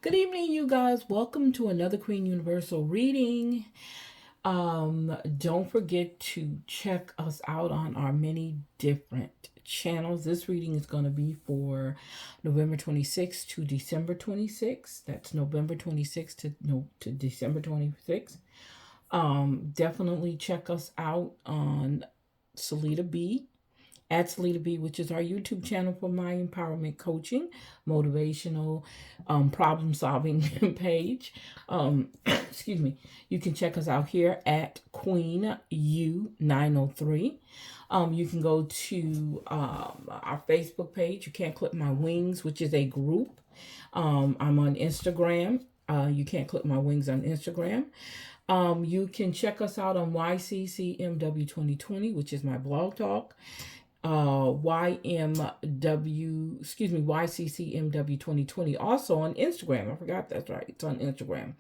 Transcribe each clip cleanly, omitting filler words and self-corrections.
Good evening, you guys. Welcome to another Queen Universal reading. Don't forget to check us out on our many different channels. This reading is going to be for November 26th to December 26th. That's November 26th to December 26th. Definitely check us out on Salita B at Salita B, which is our YouTube channel for my empowerment coaching, motivational, problem solving page. Excuse me. You can check us out here at Queen U903. You can go to our Facebook page. You Can't Clip My Wings, which is a group. I'm on Instagram. You Can't Clip My Wings on Instagram. You can check us out on YCCMW 2020, which is my blog talk. YCCMW 2020, also on Instagram. I forgot that's right. It's on Instagram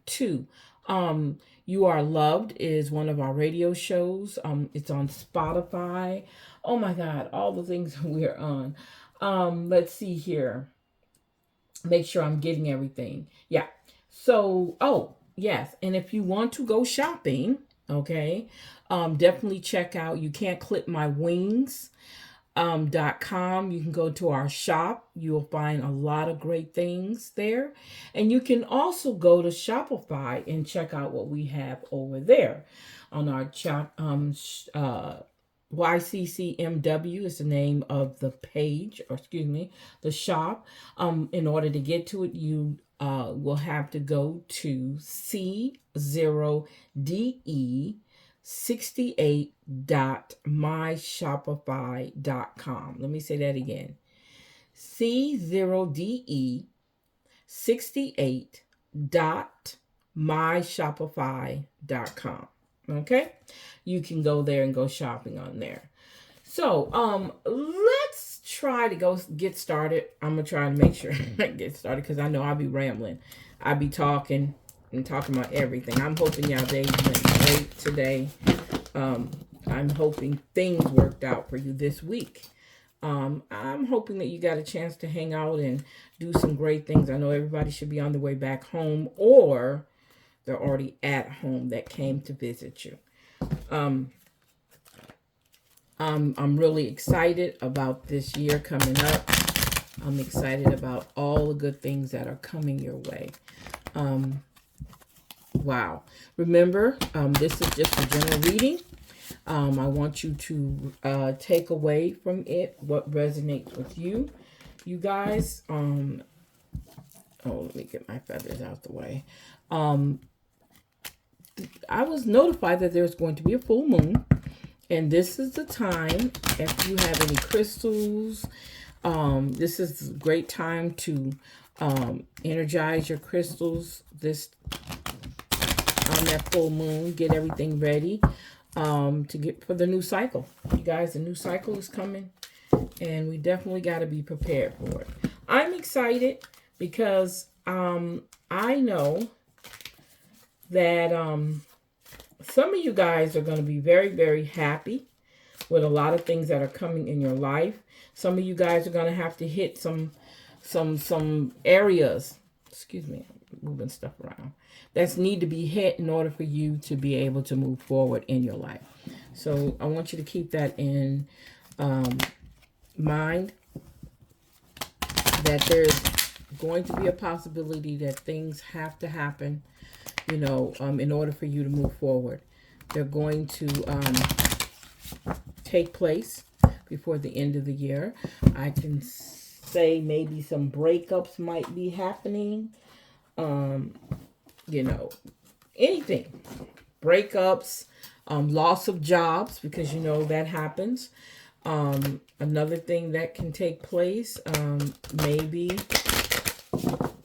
too. You Are Loved is one of our radio shows. It's on Spotify. Oh my God, all the things we're on. Let's see here. Make sure I'm getting everything. Yeah. So, yes. And if you want to go shopping, okay, definitely check out You Can't Clip My Wings. .com. You can go to our shop. You'll find a lot of great things there. And you can also go to Shopify and check out what we have over there on our shop. YCCMW is the name of the page, or excuse me, the shop. In order to get to it, you will have to go to C0DE 68.myshopify.com. Let me say that again. C0DE 68.myshopify.com. Okay? You can go there and go shopping on there. So, let's try to go get started. I'm going to try to make sure I get started because I know I'll be rambling. I'll be talking and talking about everything. I'm hoping y'all day went great today. I'm hoping things worked out for you this week. I'm hoping that you got a chance to hang out and do some great things. I know everybody should be on their way back home, or they're already at home that came to visit you. I'm really excited about this year coming up. I'm excited about all the good things that are coming your way. Wow. Remember, this is just a general reading. I want you to take away from it what resonates with you. You guys, let me get my feathers out the way. I was notified that there's going to be a full moon. And this is the time, if you have any crystals, this is a great time to energize your crystals on that full moon. Get everything ready to get for the new cycle. You guys, the new cycle is coming, and we definitely got to be prepared for it. I'm excited because I know that some of you guys are going to be very, very happy with a lot of things that are coming in your life. Some of you guys are going to have to hit some areas. Excuse me, I'm moving stuff around. That need to be hit in order for you to be able to move forward in your life. So I want you to keep that in mind, that there's going to be a possibility that things have to happen, in order for you to move forward. They're going to take place before the end of the year. I can say maybe some breakups might be happening. Anything. Breakups, loss of jobs, because that happens. Another thing that can take place, maybe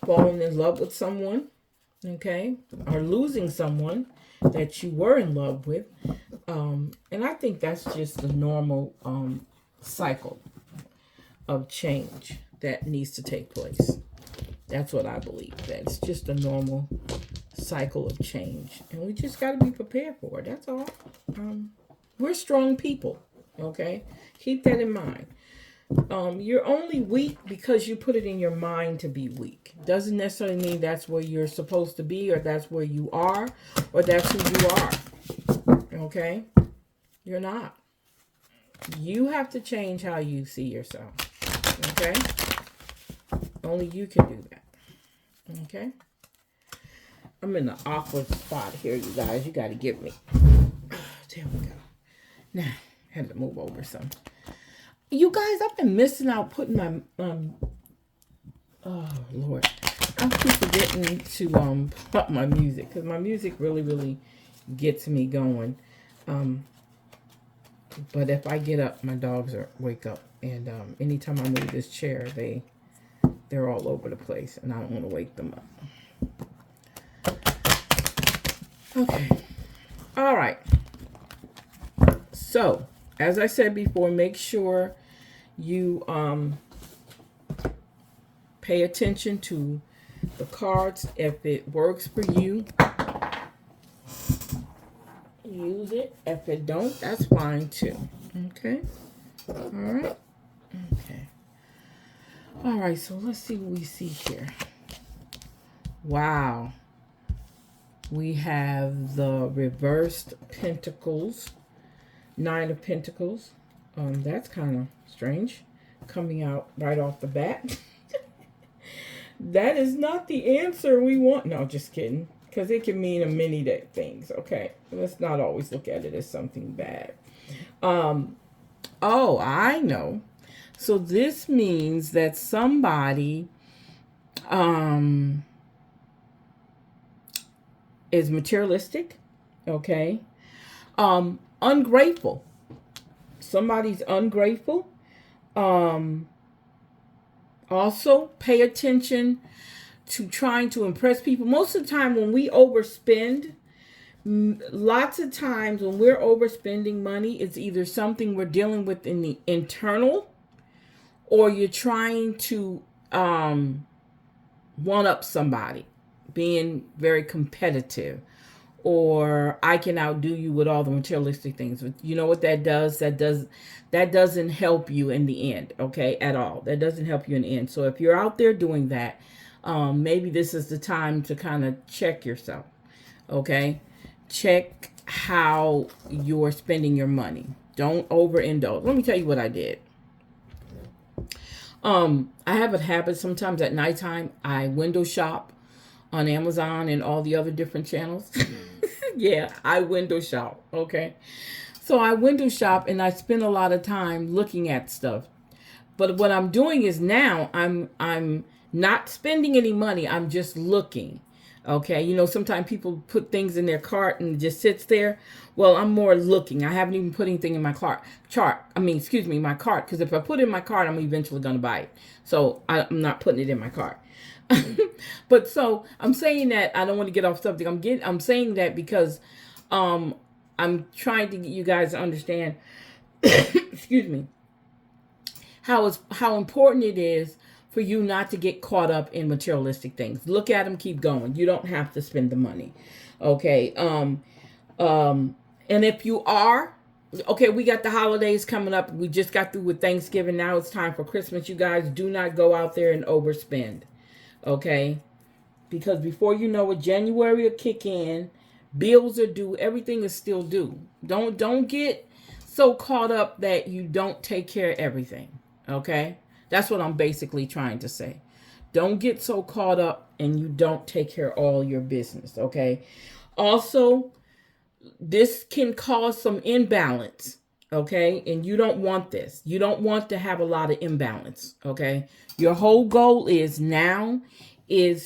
falling in love with someone, okay, or losing someone that you were in love with. And I think that's just the normal cycle of change that needs to take place. That's what I believe. That's just a normal cycle of change. And we just got to be prepared for it. That's all. We're strong people, okay? Keep that in mind. You're only weak because you put it in your mind to be weak. Doesn't necessarily mean that's where you're supposed to be, or that's where you are, or that's who you are. Okay? You're not. You have to change how you see yourself. Okay? Only you can do that. Okay? I'm in an awkward spot here, you guys. You got to get me. There we go. Now, I had to move over some. You guys, I've been missing out putting my oh Lord, I keep forgetting to put up my music, because my music really gets me going. But if I get up, my dogs wake up, and anytime I move this chair, they're all over the place, and I don't want to wake them up. Okay, all right. So, as I said before, make sure you pay attention to the cards. If it works for you, use it. If it don't, that's fine too. Okay? All right? Okay. All right, so let's see what we see here. Wow. We have the reversed pentacles. 9 of Pentacles. That's kind of strange. Coming out right off the bat. That is not the answer we want. No, just kidding. Because it can mean many things. Okay. Let's not always look at it as something bad. Oh, I know. So this means that somebody is materialistic. Okay. Ungrateful. Somebody's ungrateful. Also, pay attention to trying to impress people. Most of the time when we overspend, lots of times when we're overspending money, it's either something we're dealing with in the internal, or you're trying to one up somebody, being very competitive, or I can outdo you with all the materialistic things. You know what that does? That doesn't help you in the end, okay, at all. That doesn't help you in the end. So if you're out there doing that, maybe this is the time to kind of check yourself, okay? Check how you're spending your money. Don't overindulge. Let me tell you what I did. I have a habit sometimes at nighttime. I window shop on Amazon and all the other different channels. Yeah, I window shop, okay? So I window shop and I spend a lot of time looking at stuff. But what I'm doing is now I'm not spending any money. I'm just looking. Okay, you know, sometimes people put things in their cart and it just sits there. Well, I'm more looking. I haven't even put anything in my my cart. Because if I put it in my cart, I'm eventually going to buy it. So I'm not putting it in my cart. But so I'm saying that I don't want to get off subject. I'm saying that because I'm trying to get you guys to understand excuse me, how important it is for you not to get caught up in materialistic things. Look at them, keep going. You don't have to spend the money. Okay. And if you are, okay, we got the holidays coming up. We just got through with Thanksgiving. Now it's time for Christmas. You guys do not go out there and overspend. Okay? Because before you know it, January will kick in. Bills are due. Everything is still due. Don't get so caught up that you don't take care of everything. Okay? That's what I'm basically trying to say. Don't get so caught up and you don't take care of all your business. Okay? Also, this can cause some imbalance. Okay? And you don't want this. You don't want to have a lot of imbalance. Okay? Your whole goal is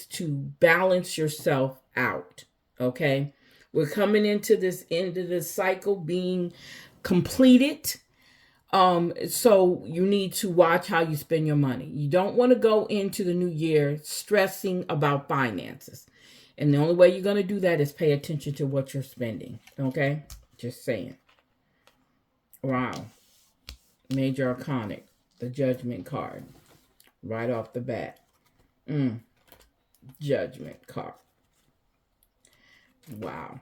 to balance yourself out. Okay? We're coming into this end of the cycle being completed. So you need to watch how you spend your money. You don't want to go into the new year stressing about finances. And the only way you're going to do that is pay attention to what you're spending. Okay? Just saying. Wow. Major Arcanic, the Judgment card. Right off the bat. Judgment card. Wow.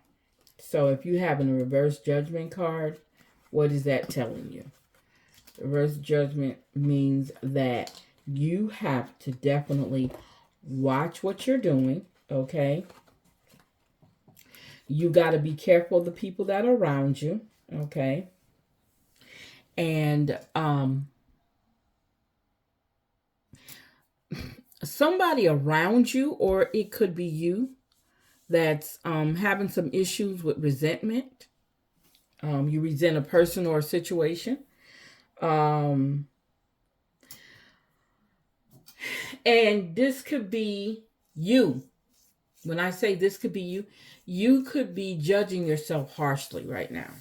So if you have a reverse Judgment card, what is that telling you? Reverse judgment means that you have to definitely watch what you're doing, okay? You got to be careful of the people that are around you, okay? And somebody around you, or it could be you, that's having some issues with resentment. You resent a person or a situation. And this could be you. When I say this could be you, you could be judging yourself harshly right now.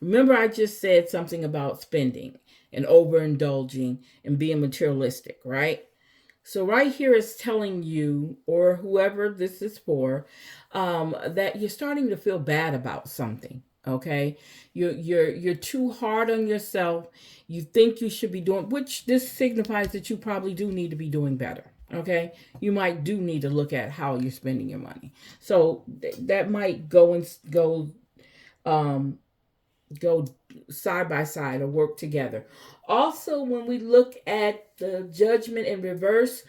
Remember, I just said something about spending and overindulging and being materialistic, right? So right here is telling you, or whoever this is for, that you're starting to feel bad about something. Okay, you're too hard on yourself. You think you should be doing, which this signifies that you probably do need to be doing better. Okay, you might do need to look at how you're spending your money. So that might um, go side by side or work together. Also, when we look at the judgment in reverse,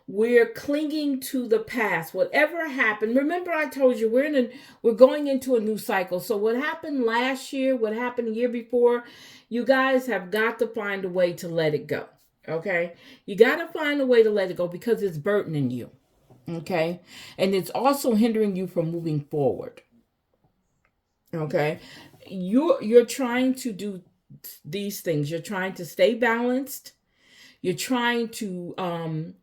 we're clinging to the past. Whatever happened, remember I told you we're going into a new cycle. So what happened last year, what happened the year before, you guys have got to find a way to let it go. Okay? You got to find a way to let it go because it's burdening you. Okay? And it's also hindering you from moving forward. Okay? You're trying to do these things. You're trying to stay balanced. You're trying to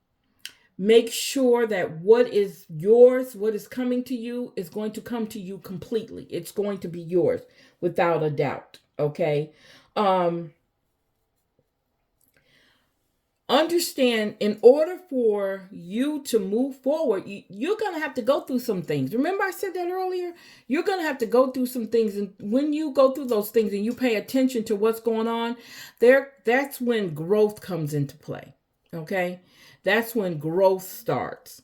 make sure that what is yours, what is coming to you, is going to come to you completely. It's going to be yours without a doubt. Okay. Understand, in order for you to move forward, you're going to have to go through some things. Remember I said that earlier? You're going to have to go through some things. And when you go through those things and you pay attention to what's going on, that's when growth comes into play. Okay? That's when growth starts.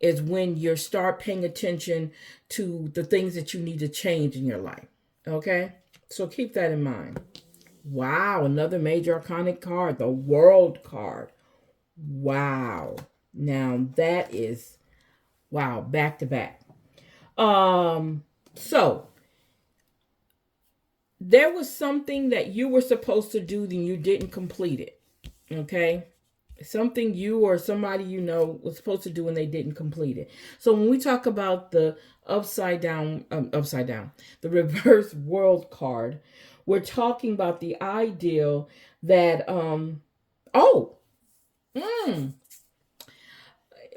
Is when you start paying attention to the things that you need to change in your life. Okay? So keep that in mind. Wow, another major arcanic card, the World card. Wow. Now that is, wow, back to back. So there was something that you were supposed to do, then you didn't complete it. Okay? Something you or somebody you know was supposed to do and they didn't complete it. So when we talk about the the reverse World card, we're talking about the ideal that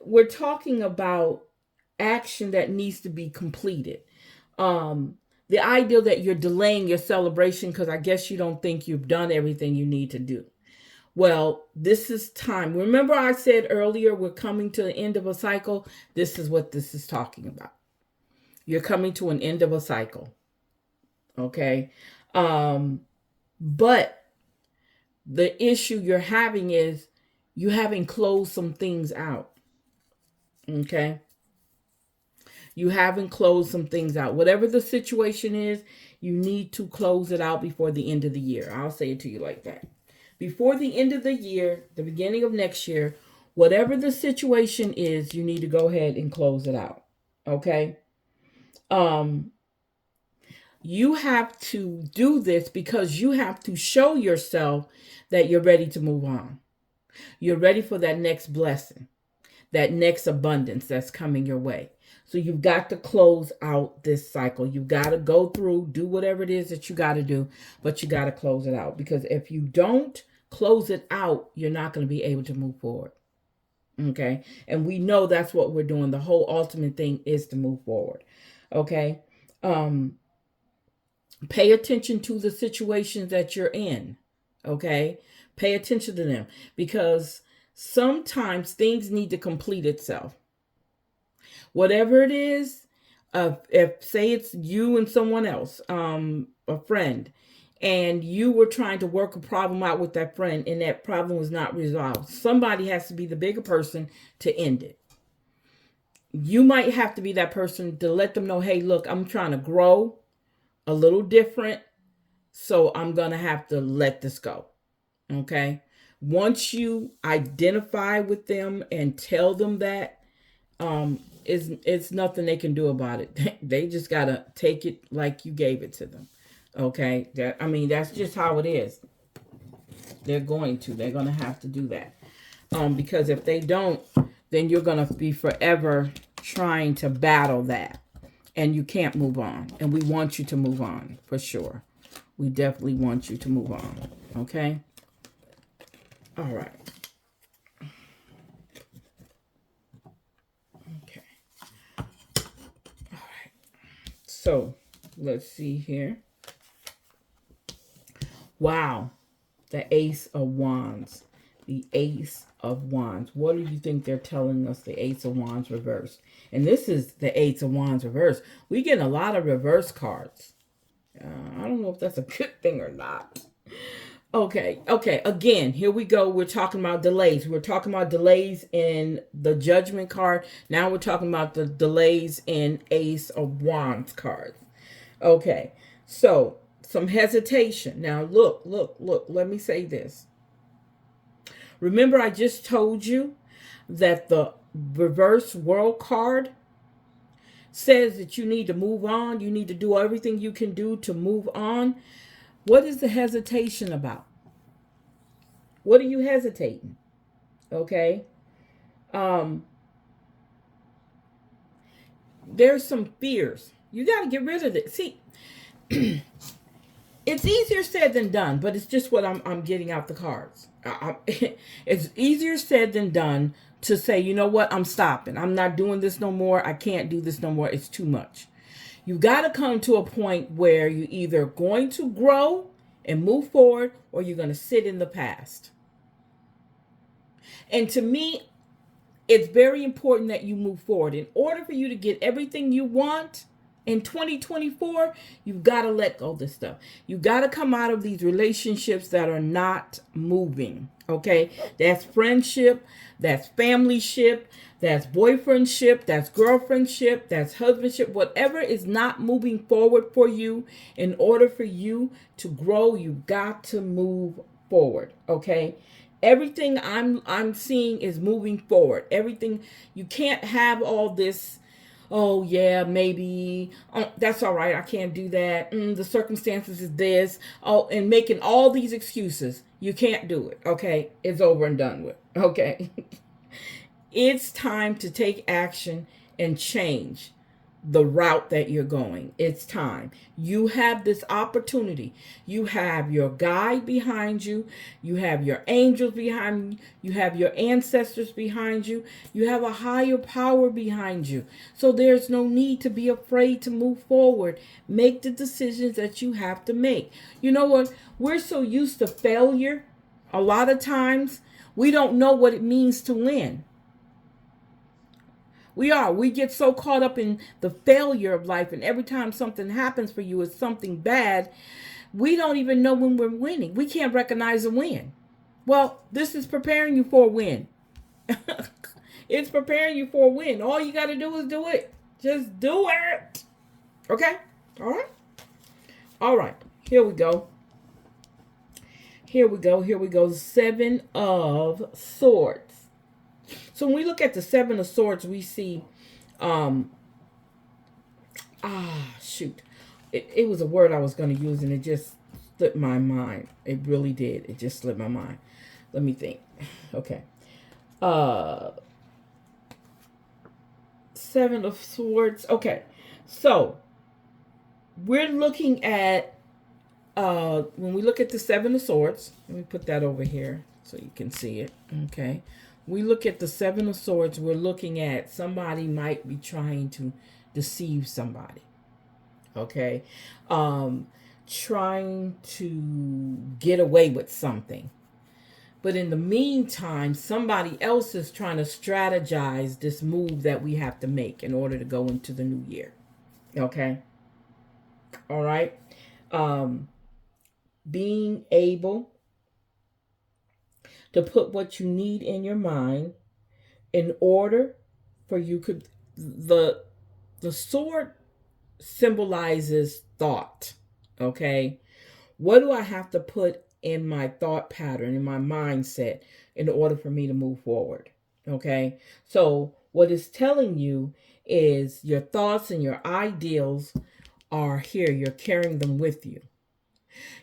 we're talking about action that needs to be completed. The ideal that you're delaying your celebration because I guess you don't think you've done everything you need to do. Well, this is time. Remember I said earlier we're coming to the end of a cycle? This is what this is talking about. You're coming to an end of a cycle. Okay? But the issue you're having is you haven't closed some things out. Okay? You haven't closed some things out. Whatever the situation is, you need to close it out before the end of the year. I'll say it to you like that. Before the end of the year, the beginning of next year, whatever the situation is, you need to go ahead and close it out. Okay? You have to do this because you have to show yourself that you're ready to move on. You're ready for that next blessing, that next abundance that's coming your way. So you've got to close out this cycle. You've got to go through, do whatever it is that you got to do, but you got to close it out. Because if you don't close it out, you're not going to be able to move forward. Okay? And we know that's what we're doing. The whole ultimate thing is to move forward. Okay? Pay attention to the situations that you're in. Okay? Pay attention to them. Because sometimes things need to complete itself. Whatever it is, if say it's you and someone else, a friend, and you were trying to work a problem out with that friend and that problem was not resolved, somebody has to be the bigger person to end it. You might have to be that person to let them know, hey, look, I'm trying to grow a little different. So I'm going to have to let this go. Okay. Once you identify with them and tell them that, it's nothing they can do about it. They just got to take it like you gave it to them. Okay. That's just how it is. They're going to have to do that. Because if they don't, then you're going to be forever trying to battle that, and you can't move on. And we want you to move on for sure. We definitely want you to move on. Okay. All right. Okay. All right. So let's see here. Wow. The Ace of Wands. The Ace of Wands. What do you think they're telling us? The Ace of Wands reversed. And this is the Ace of Wands reversed. We get a lot of reverse cards. I don't know if that's a good thing or not. Okay. Again, here we go. We're talking about delays. We're talking about delays in the Judgment card. Now we're talking about the delays in Ace of Wands cards. Okay. So, some hesitation. Now, look. Let me say this. Remember, I just told you that the reverse world card says that you need to move on. You need to do everything you can do to move on. What is the hesitation about? What are you hesitating? Okay. There's some fears. You got to get rid of it. See, it's easier said than done, but it's just what I'm getting out the cards. It's easier said than done to say, you know what, I'm stopping. I'm not doing this no more. I can't do this no more. It's too much. You got to come to a point where you're either going to grow and move forward, or you're going to sit in the past. And to me, it's very important that you move forward. In order for you to get everything you want in 2024, you've got to let go of this stuff. You've got to come out of these relationships that are not moving. Okay? That's friendship, that's familyship, that's boyfriendship, that's girlfriendship, that's husbandship. Whatever is not moving forward for you, in order for you to grow, you've got to move forward. Okay? Everything I'm seeing is moving forward. Everything, you can't have all this, oh yeah, maybe, oh, that's all right, I can't do that, the circumstances is this, oh, and making all these excuses. You can't do it. Okay? It's over and done with. Okay? It's time to take action and change the route that you're going. It's time. You have this opportunity. You have your guide behind you. You have your angels behind you. You have your ancestors behind you. You have a higher power behind you. So there's no need to be afraid to move forward. Make the decisions that you have to make. You know what? We're so used to failure. A lot of times we don't know what it means to win. We get so caught up in the failure of life, and every time something happens for you, it's something bad. We don't even know when we're winning. We can't recognize a win. Well, this is preparing you for a win. It's preparing you for a win. All you got to do is do it. Just do it. Okay? All right? All right. Here we go. Here we go. 7 of Swords. So when we look at the 7 of Swords, we see, It was a word I was going to use, and it just slipped my mind. It really did. It just slipped my mind. Let me think. Okay. 7 of Swords. Okay. So we're looking at, when we look at the 7 of Swords, let me put that over here so you can see it. Okay. We look at the 7 of Swords, we're looking at somebody might be trying to deceive somebody. Okay. Trying to get away with something. But in the meantime, somebody else is trying to strategize this move that we have to make in order to go into the new year. Okay. All right. Being able to put what you need in your mind in order for you could, the sword symbolizes thought. Okay. What do I have to put in my thought pattern, in my mindset, in order for me to move forward? Okay. So what it's telling you is your thoughts and your ideals are here. You're carrying them with you.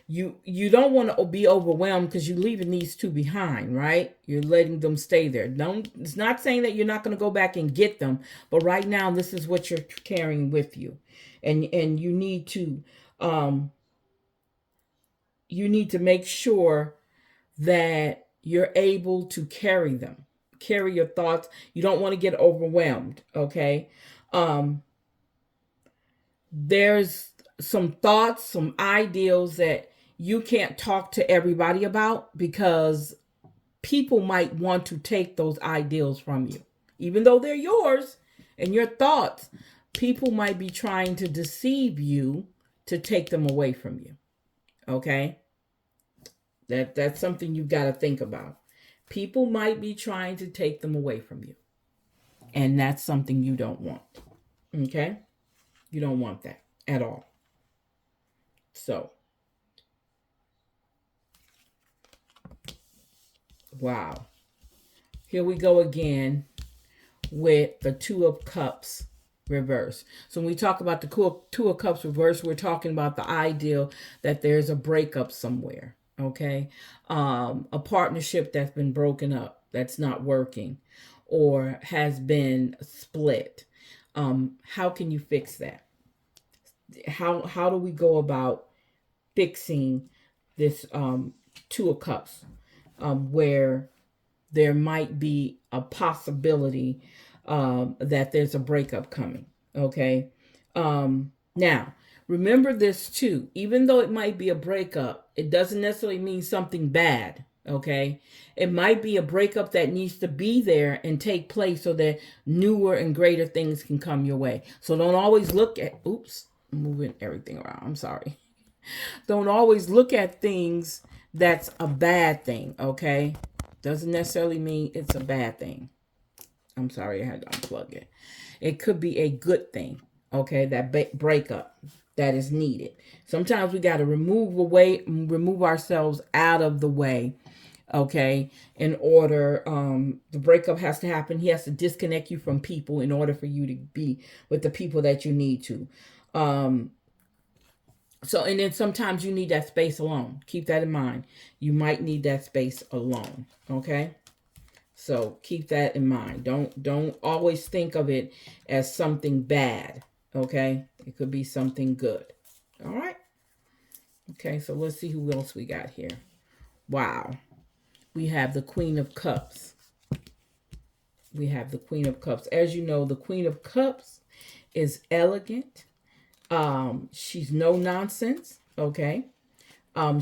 You don't want to be overwhelmed because you're leaving these two behind, right? You're letting them stay there. Don't. It's not saying that you're not going to go back and get them, but right now this is what you're carrying with you, and um you need to make sure that you're able to carry them, carry your thoughts. You don't want to get overwhelmed. Okay. um there's some thoughts, some ideals that you can't talk to everybody about because people might want to take those ideals from you. Even though they're yours and your thoughts, people might be trying to deceive you to take them away from you. Okay? That's something you've got to think about. People might be trying to take them away from you. And that's something you don't want. Okay? You don't want that at all. So, wow. Here we go again with the Two of Cups reverse. So when we talk about the Two of Cups reverse, we're talking about the ideal that there's a breakup somewhere. Okay. A partnership that's been broken up, that's not working, or has been split. How can you fix that? How do we go about fixing this Two of Cups, where there might be a possibility that there's a breakup coming? Okay. Now, remember this too. Even though it might be a breakup, it doesn't necessarily mean something bad. Okay. It might be a breakup that needs to be there and take place so that newer and greater things can come your way. So don't always look at, oops, I'm moving everything around. I'm sorry. Don't always look at things that's a bad thing. Okay. Doesn't necessarily mean it's a bad thing. I'm sorry, I had to unplug it. It could be a good thing, okay, that breakup that is needed. Sometimes we got to remove ourselves out of the way, okay, in order, the breakup has to happen. He has to disconnect you from people in order for you to be with the people that you need to. So, and then sometimes you need that space alone. Keep that in mind. You might need that space alone, okay? So keep that in mind. Don't always think of it as something bad. Okay? It could be something good. All right? Okay, so let's see who else we got here. Wow. We have the Queen of Cups. We have the Queen of Cups. As you know, the Queen of Cups is elegant. She's no nonsense. Okay?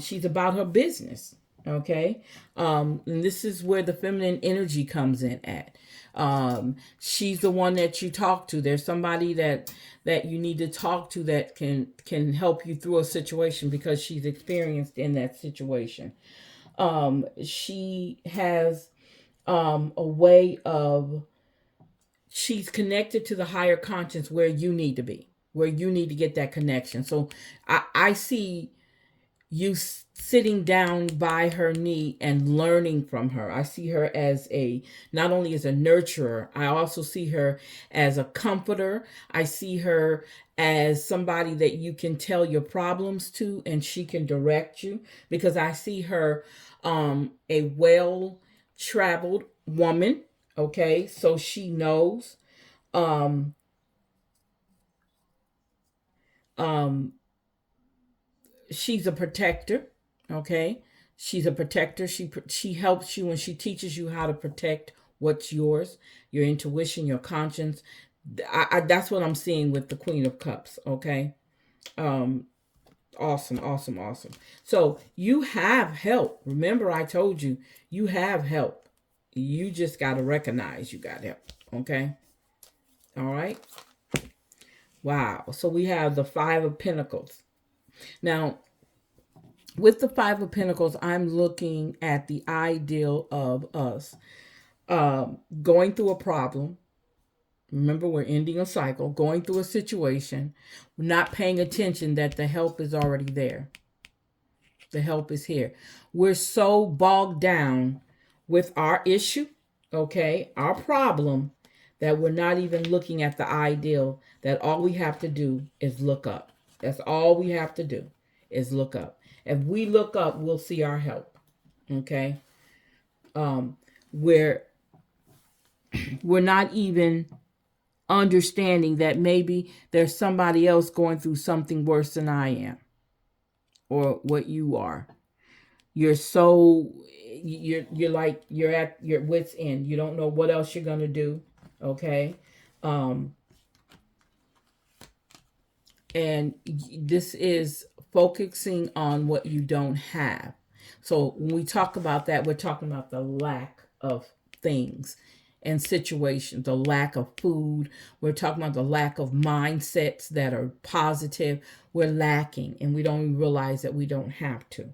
She's about her business. Okay. And this is where the feminine energy comes in at. She's the one that you talk to. There's somebody that you need to talk to that can help you through a situation because she's experienced in that situation. She has a way of, she's connected to the higher conscience where you need to be, where you need to get that connection. So I see you sitting down by her knee and learning from her. I see her as not only as a nurturer, I also see her as a comforter. I see her as somebody that you can tell your problems to and she can direct you, because I see her a well-traveled woman. Okay, so she knows. Um, um, she's a protector. Okay, she's a protector. She helps you and she teaches you how to protect what's yours, your intuition, your conscience. That's what I'm seeing with the Queen of Cups. Okay. um Awesome, awesome, awesome. So you have help. Remember, I told you, you have help. You just got to recognize you got help. Okay. All right. Wow. So we have the Five of Pentacles. Now, with the Five of Pentacles, I'm looking at the ideal of us going through a problem. Remember, we're ending a cycle, going through a situation. We're not paying attention that the help is already there. The help is here. We're so bogged down with our issue, okay, our problem, that we're not even looking at the ideal, that all we have to do is look up. That's all we have to do is look up. If we look up, we'll see our help. Okay? Um, we're we're not even understanding that maybe there's somebody else going through something worse than I am or what you are. You're so you're like you're at your wit's end. You don't know what else you're gonna do. Okay? Um, and this is focusing on what you don't have. So when we talk about that, we're talking about the lack of things and situations, the lack of food. We're talking about the lack of mindsets that are positive. We're lacking, and we don't even realize that we don't have to.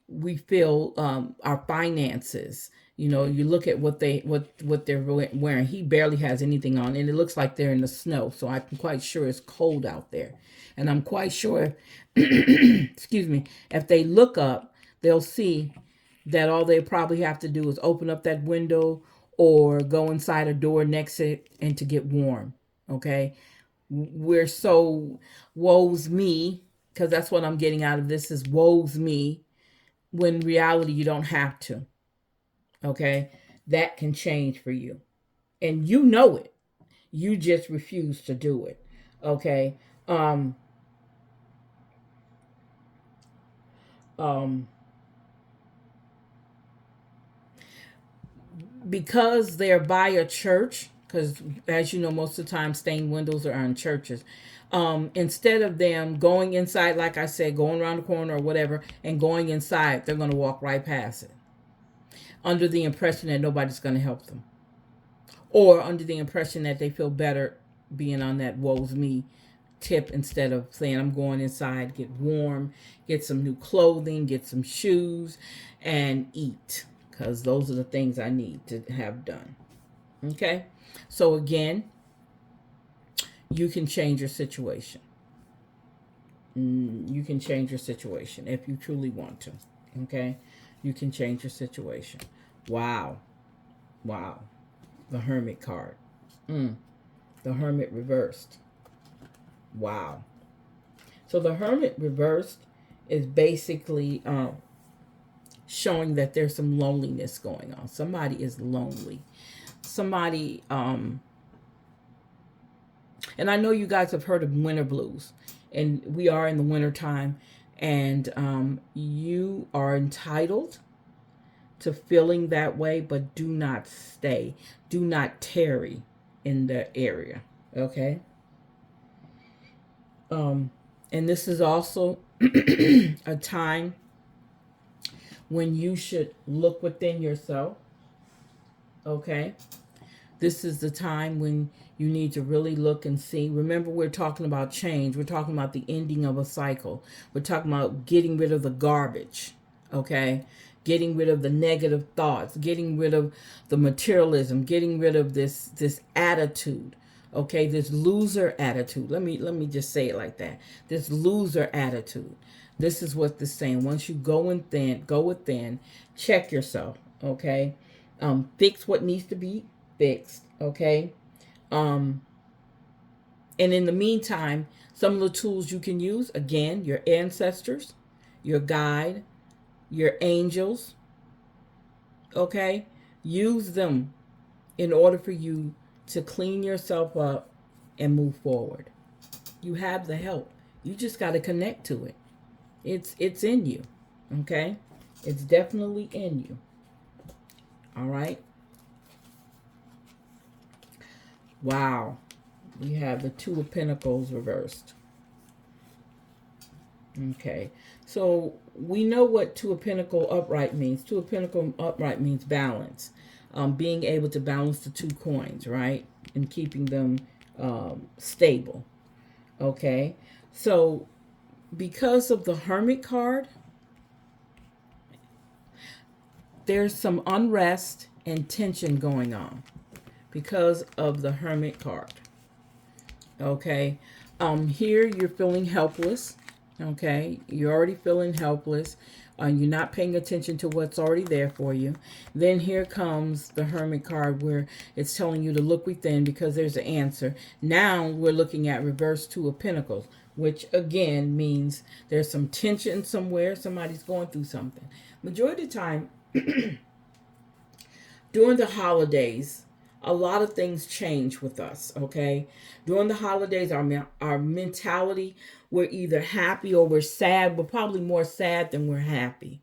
We feel our finances. You know, you look at what they're wearing. He barely has anything on, and it looks like they're in the snow. So I'm quite sure it's cold out there, and I'm quite sure, excuse me, if they look up, they'll see that all they probably have to do is open up that window or go inside a door next to it and to get warm. Okay, we're so woe's me, because that's what I'm getting out of this is woe's me, when in reality you don't have to. Okay, that can change for you, and you know it. You just refuse to do it. Okay. um um because they're by a church, because as you know, most of the time stained windows are in churches. Instead of them going inside, like I said, going around the corner or whatever and going inside, they're going to walk right past it, under the impression that nobody's going to help them, or under the impression that they feel better being on that woe's me tip, instead of saying I'm going inside, get warm, get some new clothing, get some shoes, and eat, because those are the things I need to have done. Okay, so again, you can change your situation. You can change your situation if you truly want to. Okay, you can change your situation. Wow. Wow. The Hermit card. The Hermit reversed. Wow. So the Hermit reversed is basically showing that there's some loneliness going on. Somebody is lonely. Somebody, and I know you guys have heard of winter blues, and we are in the winter time, and you are entitled to feeling that way, but do not stay. Do not tarry in the area. Okay? And this is also a time when you should look within yourself. Okay? This is the time when you need to really look and see. Remember, we're talking about change. We're talking about the ending of a cycle. We're talking about getting rid of the garbage. Okay? Getting rid of the negative thoughts, getting rid of the materialism, getting rid of this attitude. Okay, this loser attitude. Let me just say it like that. This loser attitude. This is what this is saying. Once you go within, check yourself. Okay, fix what needs to be fixed. Okay, and in the meantime, some of the tools you can use, again, your ancestors, your guide, your angels. Okay, use them in order for you to clean yourself up and move forward. You have the help. You just got to connect to it. It's in you. Okay? It's definitely in you. All right? Wow. We have the Two of Pentacles reversed. Okay. So we know what Two of Pentacles upright means. Two of Pentacles upright means balance. Being able to balance the two coins, right? And keeping them stable. Okay. So because of the Hermit card, there's some unrest and tension going on because of the Hermit card. Okay. Here you're feeling helpless. Okay, you're already feeling helpless. You're not paying attention to what's already there for you. Then here comes the Hermit card where it's telling you to look within because there's an answer. Now we're looking at reverse Two of Pentacles, which again means there's some tension somewhere. Somebody's going through something. Majority of the time, during the holidays, a lot of things change with us, okay? During the holidays, our mentality, we're either happy or we're sad. We're probably more sad than we're happy.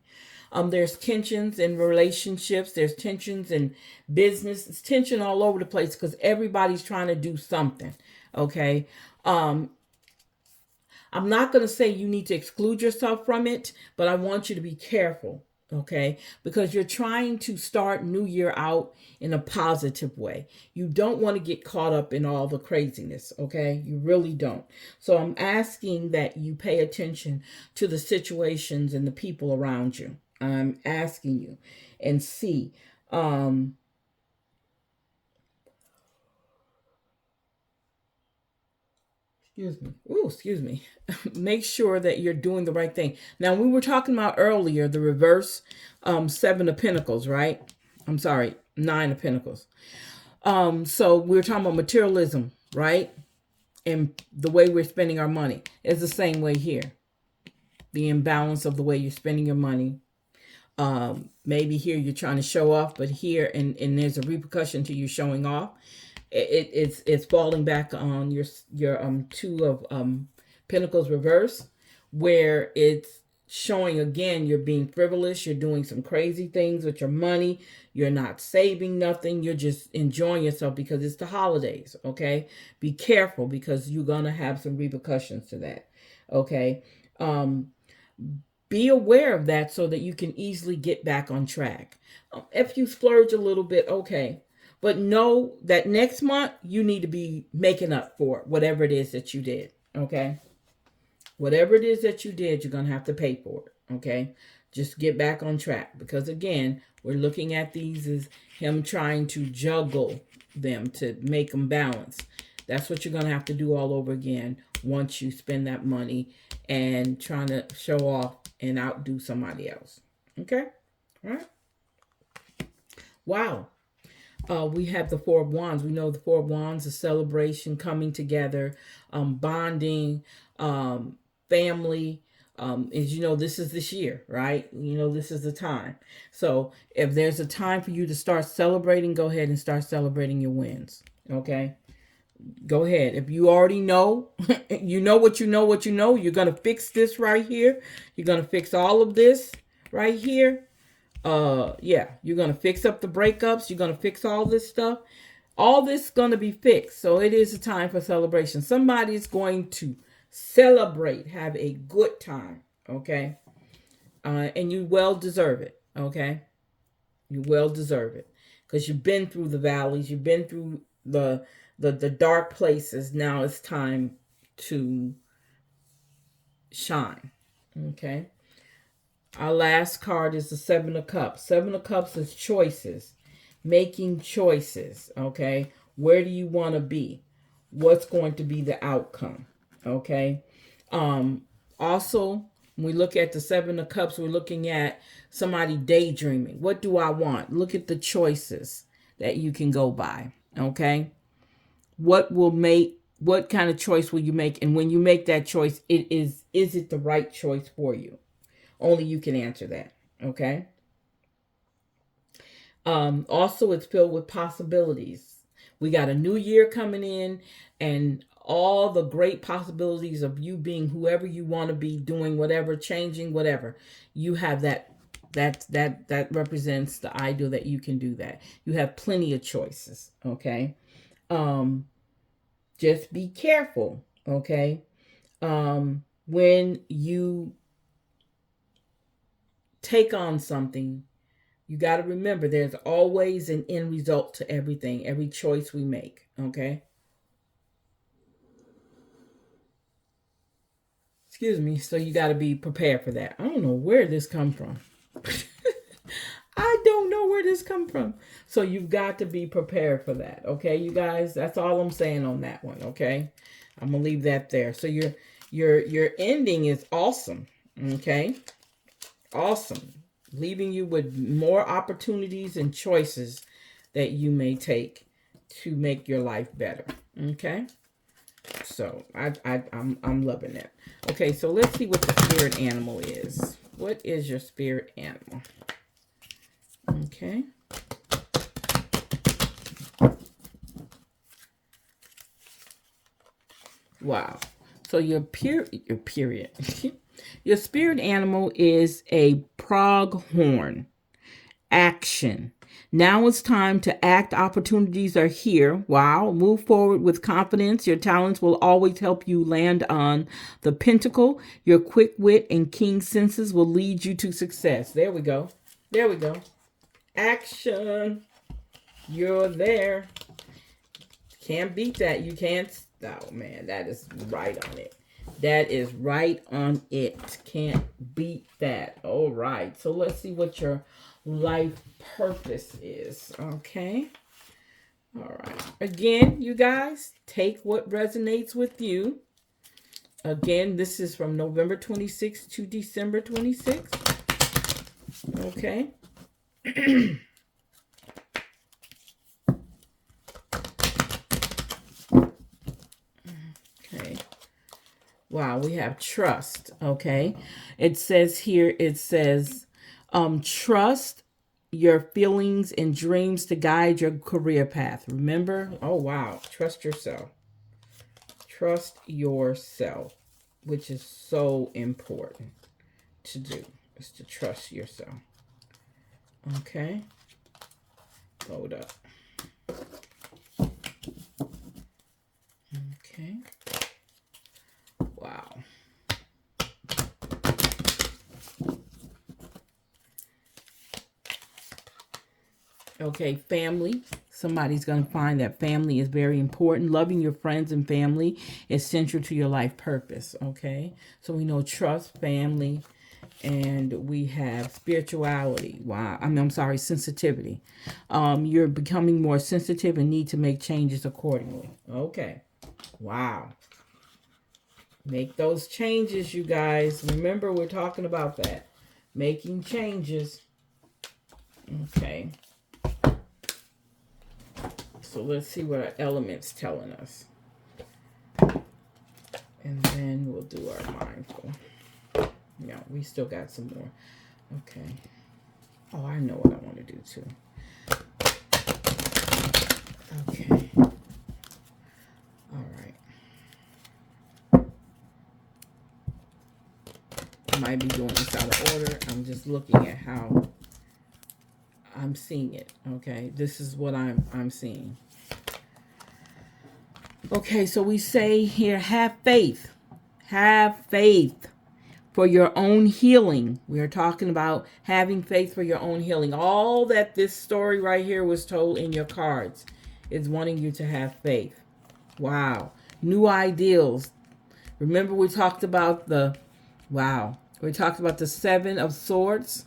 There's tensions in relationships. There's tensions in business. It's tension all over the place because everybody's trying to do something, okay? I'm not going to say you need to exclude yourself from it, but I want you to be careful, okay? Because you're trying to start New Year out in a positive way. You don't want to get caught up in all the craziness, okay? You really don't. So I'm asking that you pay attention to the situations and the people around you. I'm asking you and see. Excuse me. Ooh, excuse me. Make sure that you're doing the right thing. Now, we were talking about earlier the reverse Seven of Pentacles, right? I'm sorry, Nine of Pentacles. So we were talking about materialism, right? And the way we're spending our money is the same way here. The imbalance of the way you're spending your money. Maybe here you're trying to show off, but here and there's a repercussion to you showing off. It's falling back on your Two of Pentacles reverse, where it's showing again you're being frivolous, you're doing some crazy things with your money, you're not saving nothing, you're just enjoying yourself because it's the holidays, okay? Be careful because you're gonna have some repercussions to that, okay? Be aware of that so that you can easily get back on track. If you splurge a little bit, okay. But know that next month you need to be making up for whatever it is that you did, okay? Whatever it is that you did, you're going to have to pay for it, okay? Just get back on track because, again, we're looking at these as him trying to juggle them to make them balance. That's what you're going to have to do all over again once you spend that money and trying to show off and outdo somebody else. Okay? All right? Wow. We have the Four of Wands. We know the Four of Wands, a celebration, coming together, bonding, family. As you know, this is this year, right? You know, this is the time. So if there's a time for you to start celebrating, go ahead and start celebrating your wins. Okay? Go ahead. If you already know, you know what you know what you know. You're going to fix this right here. You're going to fix all of this right here. Yeah, you're going to fix up the breakups. You're going to fix all this stuff. All this is going to be fixed. So it is a time for celebration. Somebody's going to celebrate, have a good time, okay? And you well deserve it, okay? You well deserve it because you've been through the valleys. You've been through the dark places. Now it's time to shine, okay? Our last card is the Seven of Cups. Seven of Cups is choices, making choices, okay? Where do you want to be? What's going to be the outcome, okay? Also, when we look at the Seven of Cups, we're looking at somebody daydreaming. What do I want? Look at the choices that you can go by, okay? What kind of choice will you make? And when you make that choice, is it the right choice for you? Only you can answer that, okay? Also, it's filled with possibilities. We got a new year coming in and all the great possibilities of you being whoever you want to be, doing whatever, changing whatever. You have that represents the ideal that you can do that. You have plenty of choices, okay? Just be careful, okay? When you take on something, you got to remember there's always an end result to everything, every choice we make, okay? Excuse me. So you got to be prepared for that. I don't know where this come from. I don't know where this come from. So you've got to be prepared for that, okay, you guys? That's all I'm saying on that one, okay? I'm going to leave that there. So Your ending is awesome. Okay? Awesome. Leaving you with more opportunities and choices that you may take to make your life better. Okay? So I'm loving that. Okay, so let's see what the spirit animal is. What is your spirit animal? Okay. Wow. So your period. Your spirit animal is a pronghorn. Action. Now it's time to act. Opportunities are here. Wow. Move forward with confidence. Your talents will always help you land on the pinnacle. Your quick wit and keen senses will lead you to success. There we go. There we go. Action. You're there. Can't beat that. You can't. Oh, man. That is right on it. That is right on it. Can't beat that. All right. So let's see what your life purpose is. Okay. All right. Again, you guys, take what resonates with you. Again, this is from November 26th to December 26th. Okay. Okay. Wow, we have trust. Okay. It says here, trust your feelings and dreams to guide your career path. Remember? Oh, wow. Trust yourself. Trust yourself, which is so important to do, is to trust yourself. Okay. Load up. Okay. Wow. Okay, family. Somebody's going to find that family is very important. Loving your friends and family is central to your life purpose. Okay, so we know trust, family, and we have spirituality. Wow. I'm sorry, sensitivity. You're becoming more sensitive and need to make changes accordingly. Okay. Wow. Make those changes, you guys. Remember, we're talking about that. Making changes. Okay. So let's see what our element's telling us. And then we'll do our mindful. Yeah, we still got some more. Okay. Oh, I know what I want to do too. Okay. All right. I might be doing this out of order. I'm just looking at how I'm seeing it. Okay. This is what I'm seeing. Okay, so we say here, have faith. Have faith for your own healing. We are talking about having faith for your own healing. All that this story right here was told in your cards is wanting you to have faith. Wow. New ideals. Remember we talked about the Seven of Swords.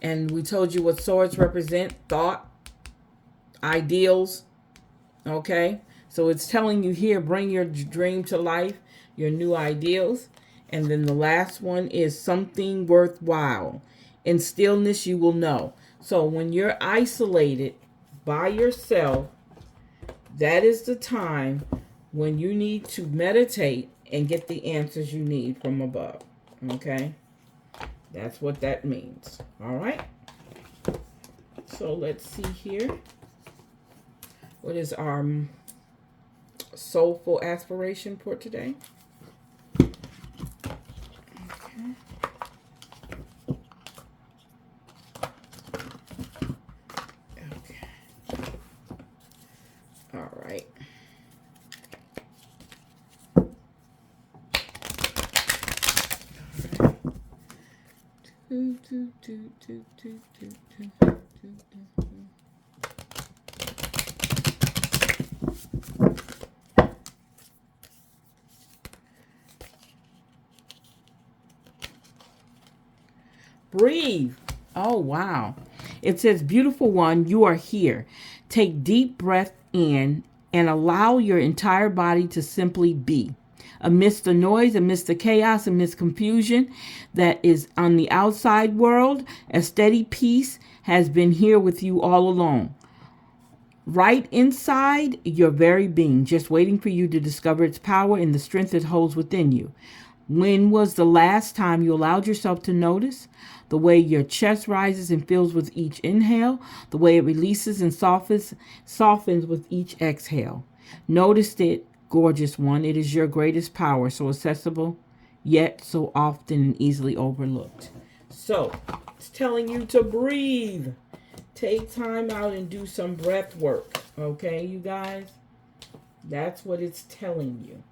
And we told you what swords represent. Thought, ideals. Okay. So it's telling you here, bring your dream to life, your new ideals. And then the last one is something worthwhile. In stillness, you will know. So when you're isolated by yourself, that is the time when you need to meditate and get the answers you need from above. Okay? That's what that means. All right? So let's see here. What is our soulful aspiration for today? Okay. Okay. All right. Breathe. Oh, wow. It says, beautiful one, you are here. Take deep breath in and allow your entire body to simply be. Amidst the noise, amidst the chaos, amidst confusion that is on the outside world, a steady peace has been here with you all along. Right inside your very being, just waiting for you to discover its power and the strength it holds within you. When was the last time you allowed yourself to notice the way your chest rises and fills with each inhale, the way it releases and softens with each exhale? Notice it, gorgeous one. It is your greatest power, so accessible, yet so often and easily overlooked. So, it's telling you to breathe. Take time out and do some breath work. Okay, you guys? That's what it's telling you.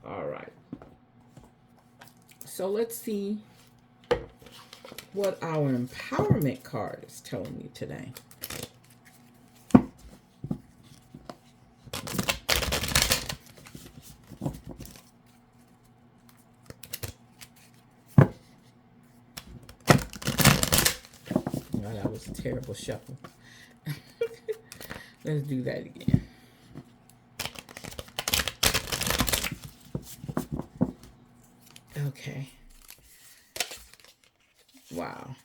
All right. So let's see what our empowerment card is telling you today. Oh, that was a terrible shuffle. Let's do that again. Okay. Wow.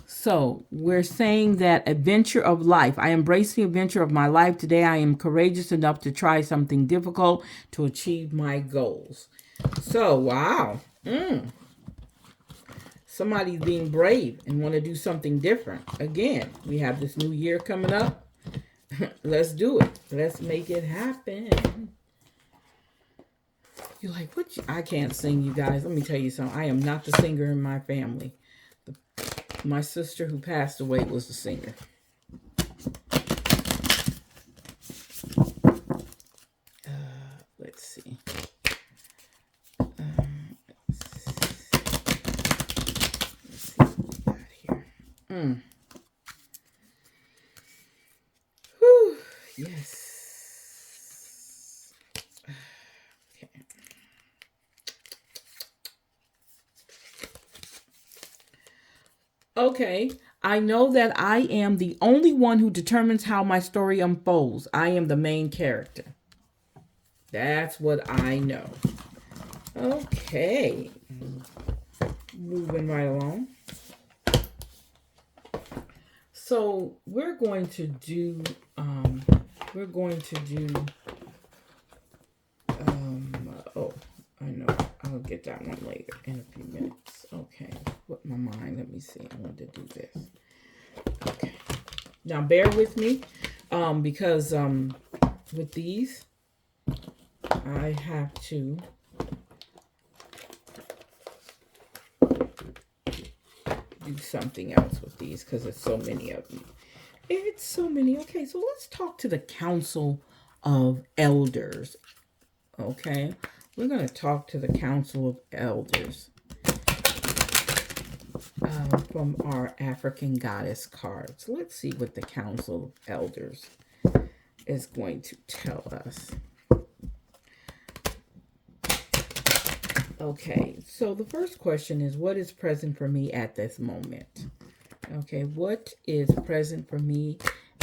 So we're saying that adventure of life. I embrace the adventure of my life. Today I am courageous enough to try something difficult to achieve my goals. So, wow. Somebody's being brave and want to do something different. Again, we have this new year coming up. Let's do it. Let's make it happen. You're like, what? I can't sing, you guys. Let me tell you something. I am not the singer in my family. My sister who passed away was the singer. Let's see. Let's see what we got here. Whew. Yes. Okay, I know that I am the only one who determines how my story unfolds. I am the main character. That's what I know. Okay. Moving right along. So we're going to do, oh, I know. I'll get that one later in a few minutes. Okay. Put my mind. Let me see. I want to do this. Okay. Now bear with me, because with these, I have to do something else with these because there's so many of them. It's so many. Okay, so let's talk to the Council of Elders. Okay, we're going to talk to the Council of Elders from our African Goddess cards. Let's see what the Council of Elders is going to tell us. Okay, so the first question is, what is present for me at this moment? Okay, what is present for me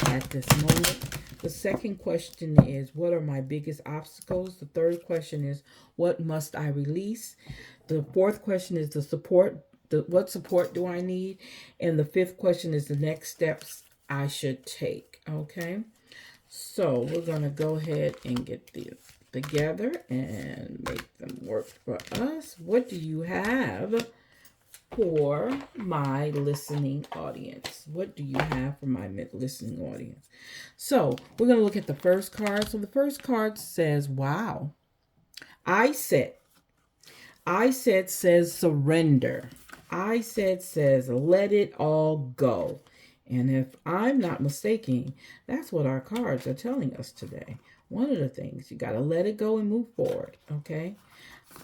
at this moment? The second question is, what are my biggest obstacles? The third question is, what must I release? The fourth question is the support. What support do I need? And the fifth question is the next steps I should take. Okay, so we're going to go ahead and get these together and make them work for us. What do you have for my listening audience? What do you have for my listening audience? So we're going to look at the first card. So the first card says, wow. I said says surrender. I says let it all go. And if I'm not mistaken, that's what our cards are telling us today. One of the things, you got to let it go and move forward, okay?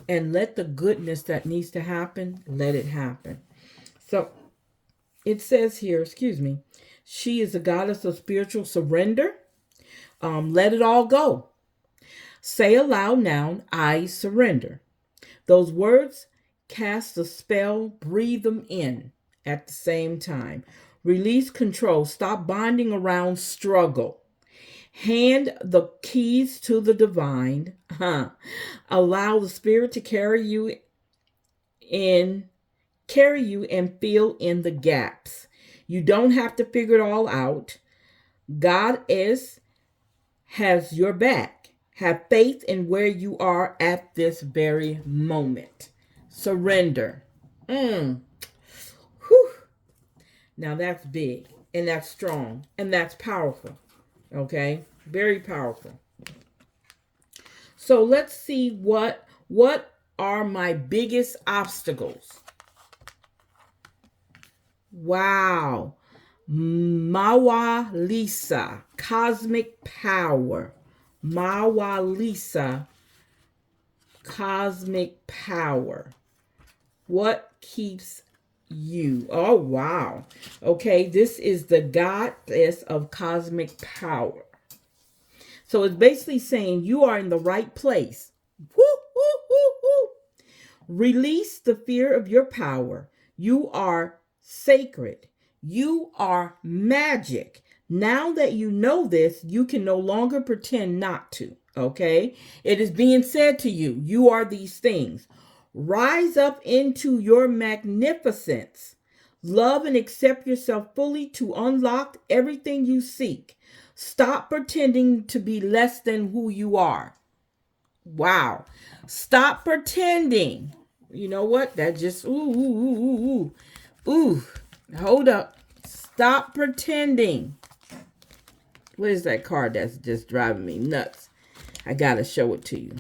And let the goodness that needs to happen, let it happen. So it says here, she is a goddess of spiritual surrender. Let it all go. Say aloud now, I surrender. Those words cast a spell, breathe them in at the same time. Release control. Stop binding around struggle. Hand the keys to the divine. Allow the spirit to in carry you and fill in the gaps. You don't have to figure it all out. God has your back. Have faith in where you are at this very moment. Surrender. Whew. Now that's big and that's strong and that's powerful. Okay? Very powerful. So let's see what are my biggest obstacles. Wow. Mawa Lisa, cosmic power. Mawa Lisa, cosmic power. What keeps you? Oh, wow. Okay, this is the goddess of cosmic power. So it's basically saying you are in the right place. Woo, woo, woo, woo. Release the fear of your power. You are sacred. You are magic. Now that you know this, you can no longer pretend not to. Okay? It is being said to you, you are these things. Rise up into your magnificence. Love and accept yourself fully to unlock everything you seek. Stop pretending to be less than who you are. Wow. Stop pretending. You know what? That just, ooh. Hold up. Stop pretending. What is that card that's just driving me nuts? I got to show it to you.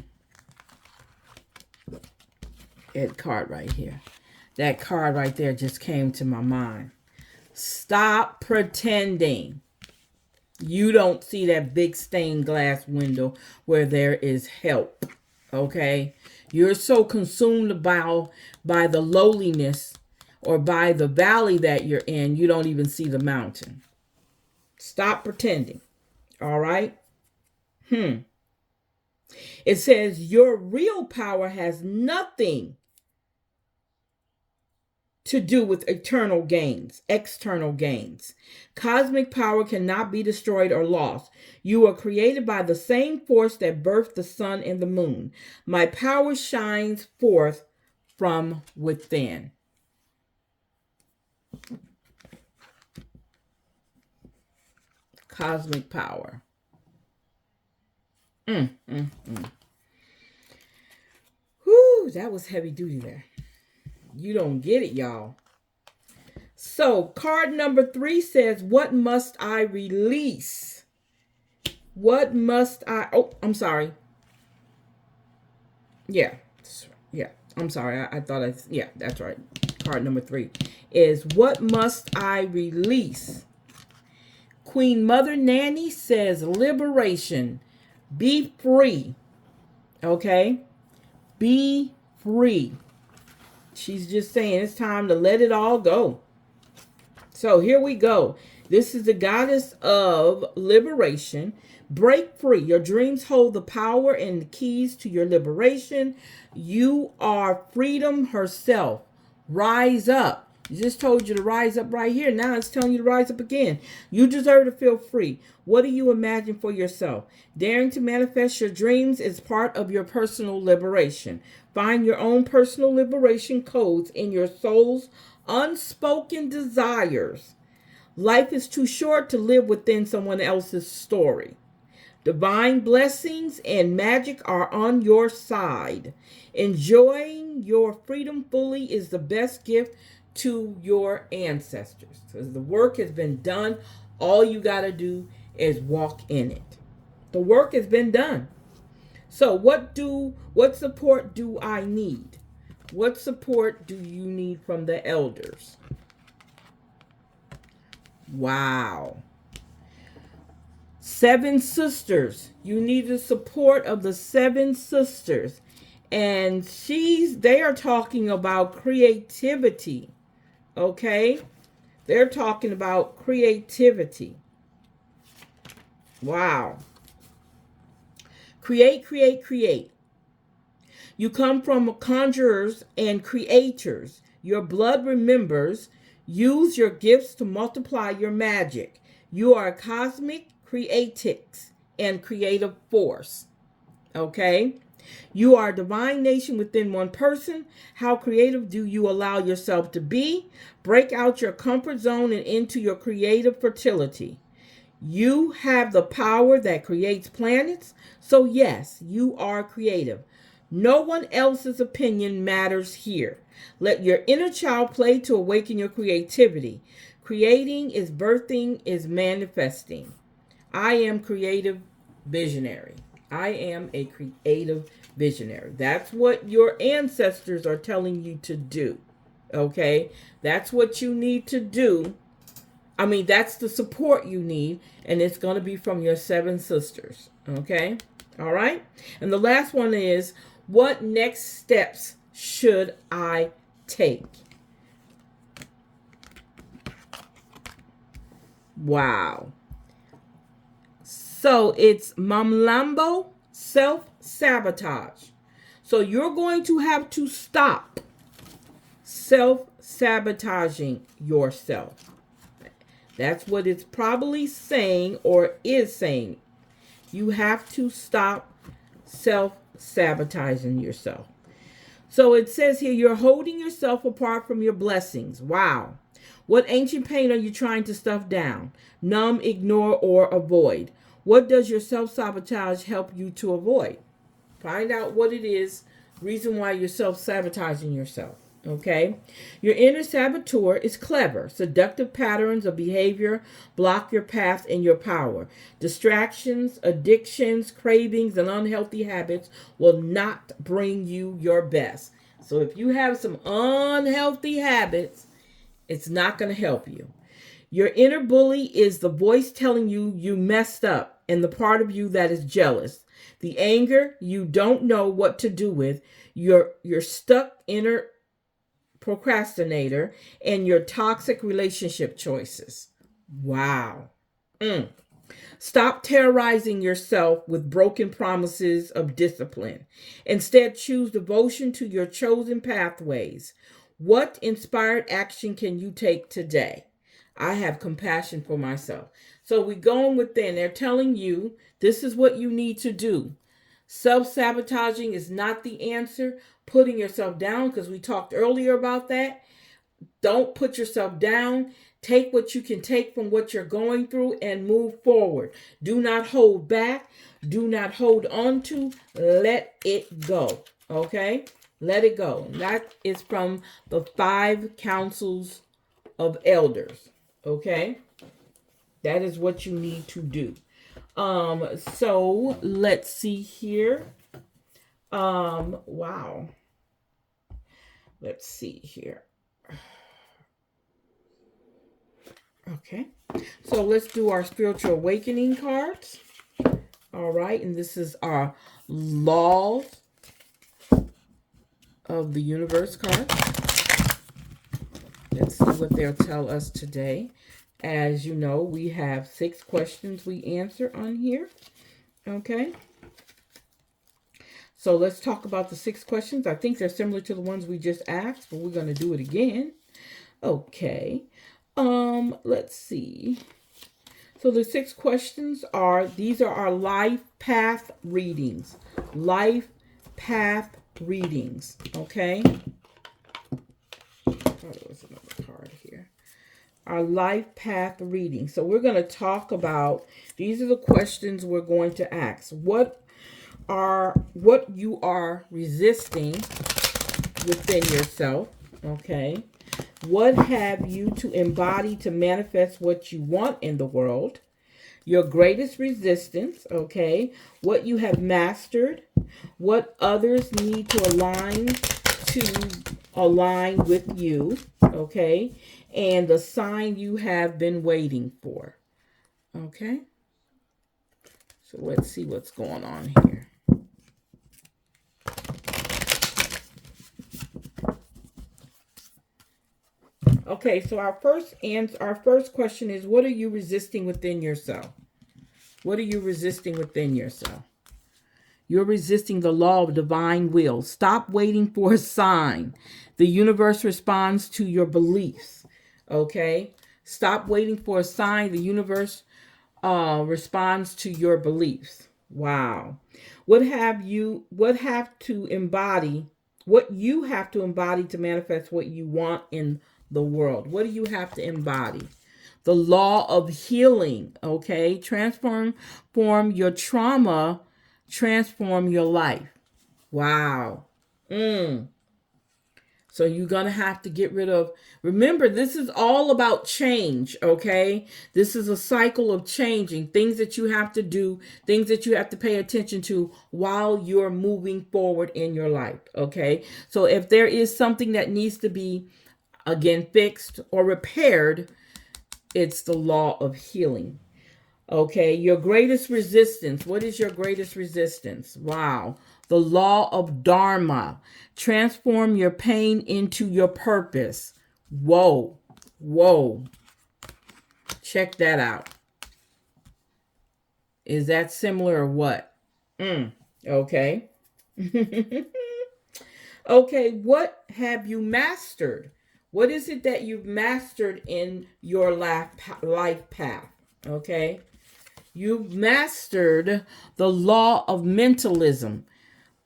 That card right here. That card right there just came to my mind. Stop pretending. You don't see that big stained glass window where there is help. Okay? You're so consumed by the lowliness or by the valley that you're in, you don't even see the mountain. Stop pretending. All right? It says your real power has nothing to do with external gains. Cosmic power cannot be destroyed or lost. You are created by the same force that birthed the sun and the moon. My power shines forth from within. Cosmic power. Whew, that was heavy duty there. You don't get it, y'all. So, card number 3 says, what must I release? What must I... Oh, I'm sorry. Yeah. I'm sorry. I thought yeah, that's right. Card number 3 is, what must I release? Queen Mother Nanny says, liberation. Be free. Okay? Be free. She's just saying it's time to let it all go. So here we go. This is the goddess of liberation. Break free. Your dreams hold the power and the keys to your liberation. You are freedom herself. Rise up. It just told you to rise up right here. Now it's telling you to rise up again. You deserve to feel free. What do you imagine for yourself? Daring to manifest your dreams is part of your personal liberation. Find your own personal liberation codes in your soul's unspoken desires. Life is too short to live within someone else's story. Divine blessings and magic are on your side. Enjoying your freedom fully is the best gift to your ancestors. Because the work has been done. All you got to do is walk in it. The work has been done. So what support do I need? What support do you need from the elders? Wow. 7 sisters. You need the support of the 7 sisters. And they are talking about creativity. Okay? They're talking about creativity. Wow. Create. You come from conjurers and creators. Your blood remembers. Use your gifts to multiply your magic. You are cosmic creatix and creative force. Okay? You are a divine nation within one person. How creative do you allow yourself to be? Break out your comfort zone and into your creative fertility. You have the power that creates planets. So, yes, you are creative. No one else's opinion matters here. Let your inner child play to awaken your creativity. Creating is birthing, is manifesting. I am creative visionary. I am a creative visionary. That's what your ancestors are telling you to do. Okay? That's what you need to do. I mean, that's the support you need, and it's going to be from your 7 sisters. Okay? All right? And the last one is, what next steps should I take? Wow. So it's Mamlambo, self-sabotage. So you're going to have to stop self-sabotaging yourself. That's what it's probably saying or is saying. You have to stop self-sabotaging yourself. So it says here, you're holding yourself apart from your blessings. Wow. What ancient pain are you trying to stuff down, numb, ignore, or avoid? What does your self-sabotage help you to avoid? Find out what it is, reason why you're self-sabotaging yourself. Okay? Your inner saboteur is clever. Seductive patterns of behavior block your path and your power. Distractions, addictions, cravings, and unhealthy habits will not bring you your best. So if you have some unhealthy habits, it's not going to help you. Your inner bully is the voice telling you you messed up, and the part of you that is jealous. The anger you don't know what to do with, your stuck inner procrastinator, and your toxic relationship choices. Wow. Stop terrorizing yourself with broken promises of discipline. Instead, choose devotion to your chosen pathways. What inspired action can you take today? I have compassion for myself. So we're going within. They're telling you this is what you need to do. Self-sabotaging is not the answer. Putting yourself down, because we talked earlier about that. Don't put yourself down. Take what you can take from what you're going through and move forward. Do not hold back. Do not hold on to. Let it go. Okay? Let it go. And that is from the 5 councils of elders. Okay? That is what you need to do. So let's see here. Wow. Let's see here. Okay. So let's do our spiritual awakening cards. All right. And this is our laws of the universe card. Let's see what they'll tell us today. As you know, we have 6 questions we answer on here. Okay. So let's talk about the 6 questions. I think they're similar to the ones we just asked, but we're going to do it again. Okay. Let's see. So the 6 questions are, these are our life path readings. Life path readings. Okay. Oh, there was another card here. Our life path reading. So we're going to talk about, these are the questions we're going to ask. What you are resisting within yourself. Okay. What have you to embody to manifest what you want in the world? Your greatest resistance, okay? What you have mastered. What others need to align with you, okay? And the sign you have been waiting for, okay? So let's see what's going on here. Okay, so our first question is, what are you resisting within yourself? What are you resisting within yourself? You're resisting the law of divine will. Stop waiting for a sign. The universe responds to your beliefs. Okay? Stop waiting for a sign. The universe responds to your beliefs. Wow. What you have to embody to manifest what you want in the world? What do you have to embody? The law of healing, okay? Form your trauma, transform your life. Wow. So you're going to have to get rid of, remember, this is all about change, okay? This is a cycle of changing, things that you have to do, things that you have to pay attention to while you're moving forward in your life, okay? So if there is something that needs to be, again, fixed or repaired, it's the law of healing. Okay, your greatest resistance. What is your greatest resistance? Wow. The law of Dharma. Transform your pain into your purpose. Whoa. Whoa. Check that out. Is that similar or what? Okay. Okay, what have you mastered? What is it that you've mastered in your life path? Okay. You've mastered the law of mentalism.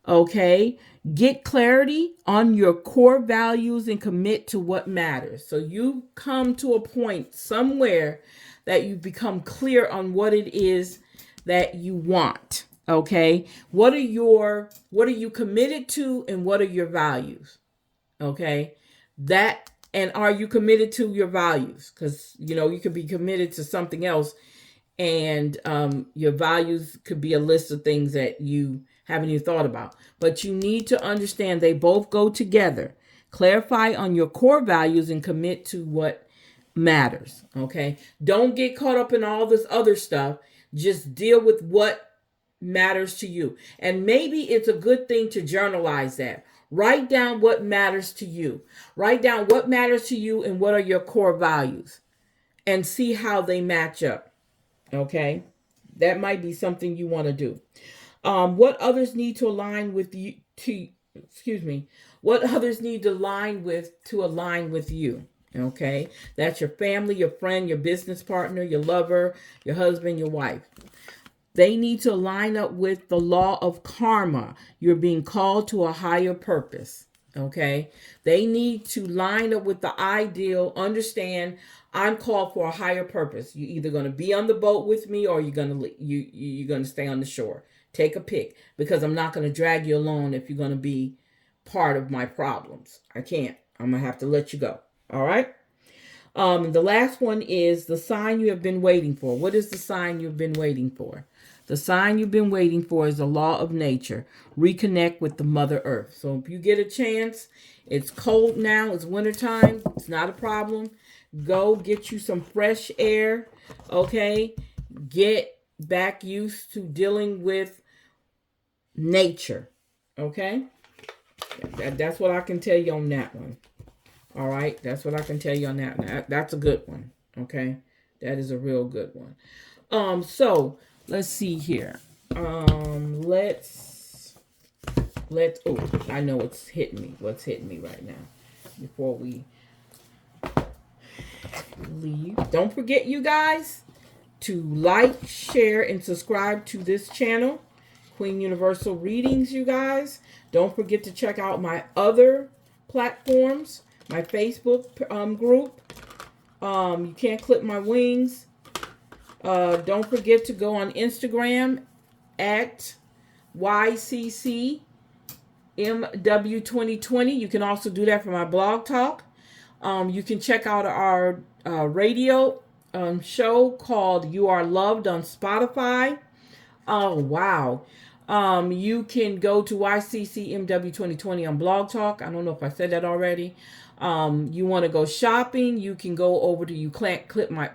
Okay. Get clarity on your core values and commit to what matters. So you come to a point somewhere that you become clear on what it is that you want. Okay. What are you committed to and what are your values? Okay. And are you committed to your values? Because, you could be committed to something else and your values could be a list of things that you haven't even thought about. But you need to understand they both go together. Clarify on your core values and commit to what matters. Okay? Don't get caught up in all this other stuff. Just deal with what matters to you. And maybe it's a good thing to journalize that. Write down what matters to you. Write down what matters to you and what are your core values. And see how they match up. Okay, that might be something you want to do. What others need to align with you what others need to align with you. Okay, that's your family, your friend, your business partner, your lover, your husband, your wife. They need to line up with the law of karma. You're being called to a higher purpose. Okay, they need to line up with the ideal. Understand, I'm called for a higher purpose. You're either going to be on the boat with me or you're going to stay on the shore. Take a pick, because I'm not going to drag you along if you're going to be part of my problems. I can't. I'm going to have to let you go. All right. The last one is the sign you have been waiting for. What is the sign you've been waiting for? The sign you've been waiting for is the law of nature. Reconnect with the Mother Earth. So if you get a chance, it's cold now, it's wintertime, it's not a problem. Go get you some fresh air, okay? Get back used to dealing with nature, okay? That's what I can tell you on that one. All right, that's what I can tell you on that. That's a good one, okay? That is a real good one. So let's see here. Let's. Oh, I know what's hitting me. What's hitting me right now? Before we leave, don't forget, you guys, to like, share, and subscribe to this channel, Queen Universal Readings. You guys, don't forget to check out my other platforms, my Facebook group. You can't clip my wings. Don't forget to go on Instagram at YCCMW2020. You can also do that for my blog talk. You can check out our radio show called You Are Loved on Spotify. Oh, wow. You can go to YCCMW2020 on Blog Talk. I don't know if I said that already. You want to go shopping, you can go over to You Can't Clip My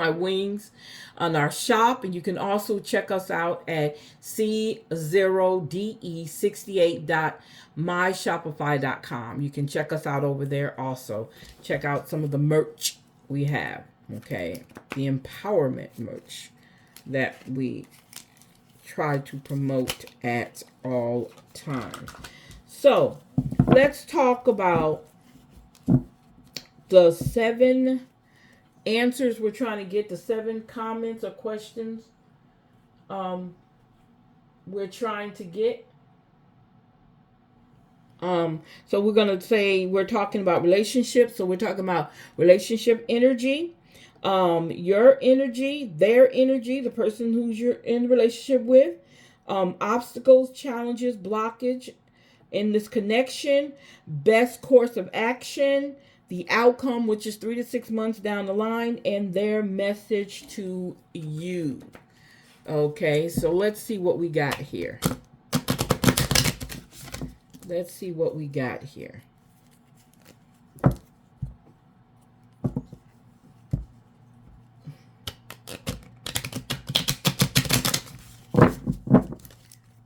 Wings on our shop. And you can also check us out at C0DE68.myshopify.com. You can check us out over there also. Check out some of the merch we have. Okay. The empowerment merch that we try to promote at all times. So let's talk about the 7 answers we're trying to get, the 7 comments or questions we're trying to get. So we're going to say we're talking about relationships. So we're talking about relationship energy, your energy, their energy, the person who's you're in a relationship with, obstacles, challenges, blockage in this connection, best course of action, the outcome, which is 3 to 6 months down the line, and their message to you. Okay, so let's see what we got here. Let's see what we got here.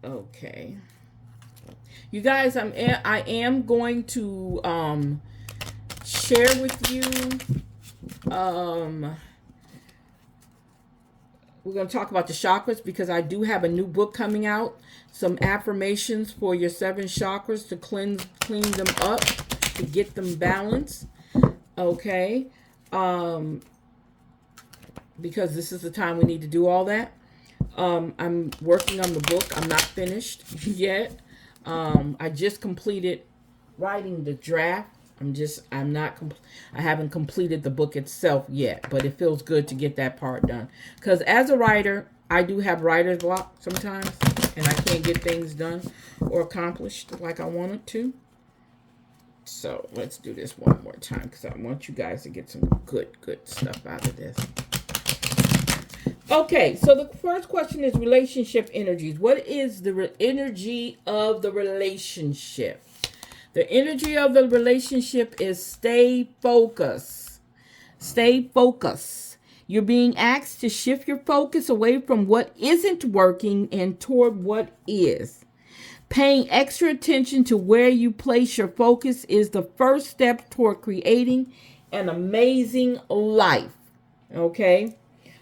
Okay. You guys, I am going to share with you we're going to talk about the chakras, because I do have a new book coming out. Some affirmations for your 7 chakras to clean them up, to get them balanced. Okay. Because this is the time we need to do all that. I'm working on the book. I'm not finished yet. I just completed writing the draft. I haven't completed the book itself yet, but it feels good to get that part done. Because as a writer, I do have writer's block sometimes, and I can't get things done or accomplished like I wanted to. So let's do this one more time, because I want you guys to get some good stuff out of this. Okay, so the first question is relationship energies. What is the energy of the relationship? The energy of the relationship is stay focused. Stay focused. You're being asked to shift your focus away from what isn't working and toward what is. Paying extra attention to where you place your focus is the first step toward creating an amazing life. Okay?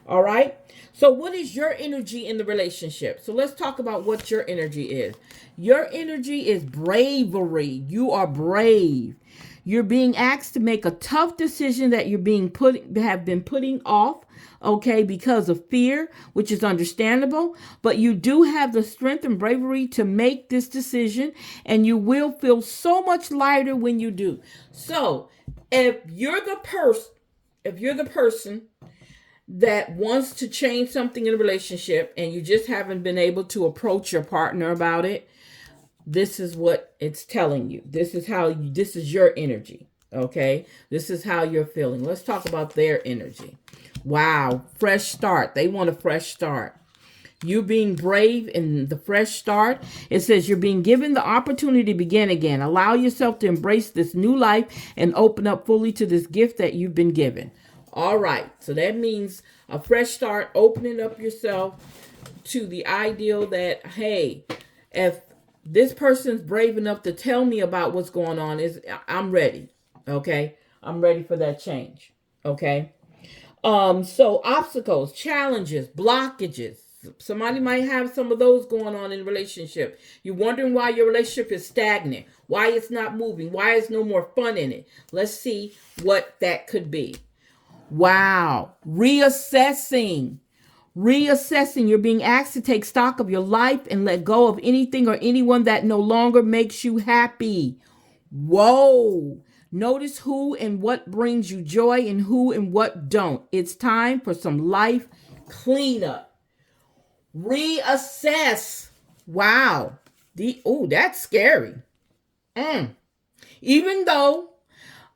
All right? So what is your energy in the relationship? So let's talk about what your energy is. Your energy is bravery. You are brave. You're being asked to make a tough decision that you're have been putting off, okay, because of fear, which is understandable. But you do have the strength and bravery to make this decision, and you will feel so much lighter when you do. So if you're the person that wants to change something in a relationship and you just haven't been able to approach your partner about it, this is what it's telling you. This is your energy. Okay. This is how you're feeling. Let's talk about their energy. Wow. Fresh start. They want a fresh start. You being brave in the fresh start. It says you're being given the opportunity to begin again. Allow yourself to embrace this new life and open up fully to this gift that you've been given. All right. So that means a fresh start, opening up yourself to the ideal that, hey, if this person's brave enough to tell me about what's going on, I'm ready. Okay. I'm ready for that change. Okay. So obstacles, challenges, blockages. Somebody might have some of those going on in a relationship. You're wondering why your relationship is stagnant, why it's not moving, why there's no more fun in it. Let's see what that could be. Wow. Reassessing. You're being asked to take stock of your life and let go of anything or anyone that no longer makes you happy. Whoa. Notice who and what brings you joy and who and what don't. It's time for some life cleanup. Reassess. Wow. That's scary. Even though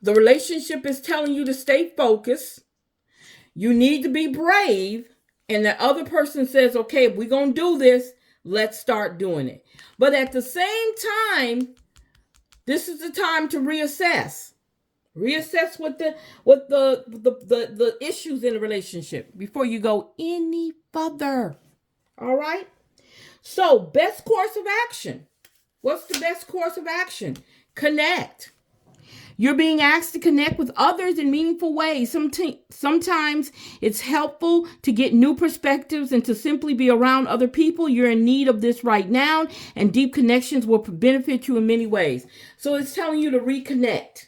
the relationship is telling you to stay focused, you need to be brave, and the other person says, okay, if we're going to do this, let's start doing it. But at the same time, this is the time to reassess. Reassess what the issues in the relationship before you go any further. All right? So, best course of action. What's the best course of action? Connect. You're being asked to connect with others in meaningful ways. Sometimes it's helpful to get new perspectives and to simply be around other people. You're in need of this right now, and deep connections will benefit you in many ways. So it's telling you to reconnect.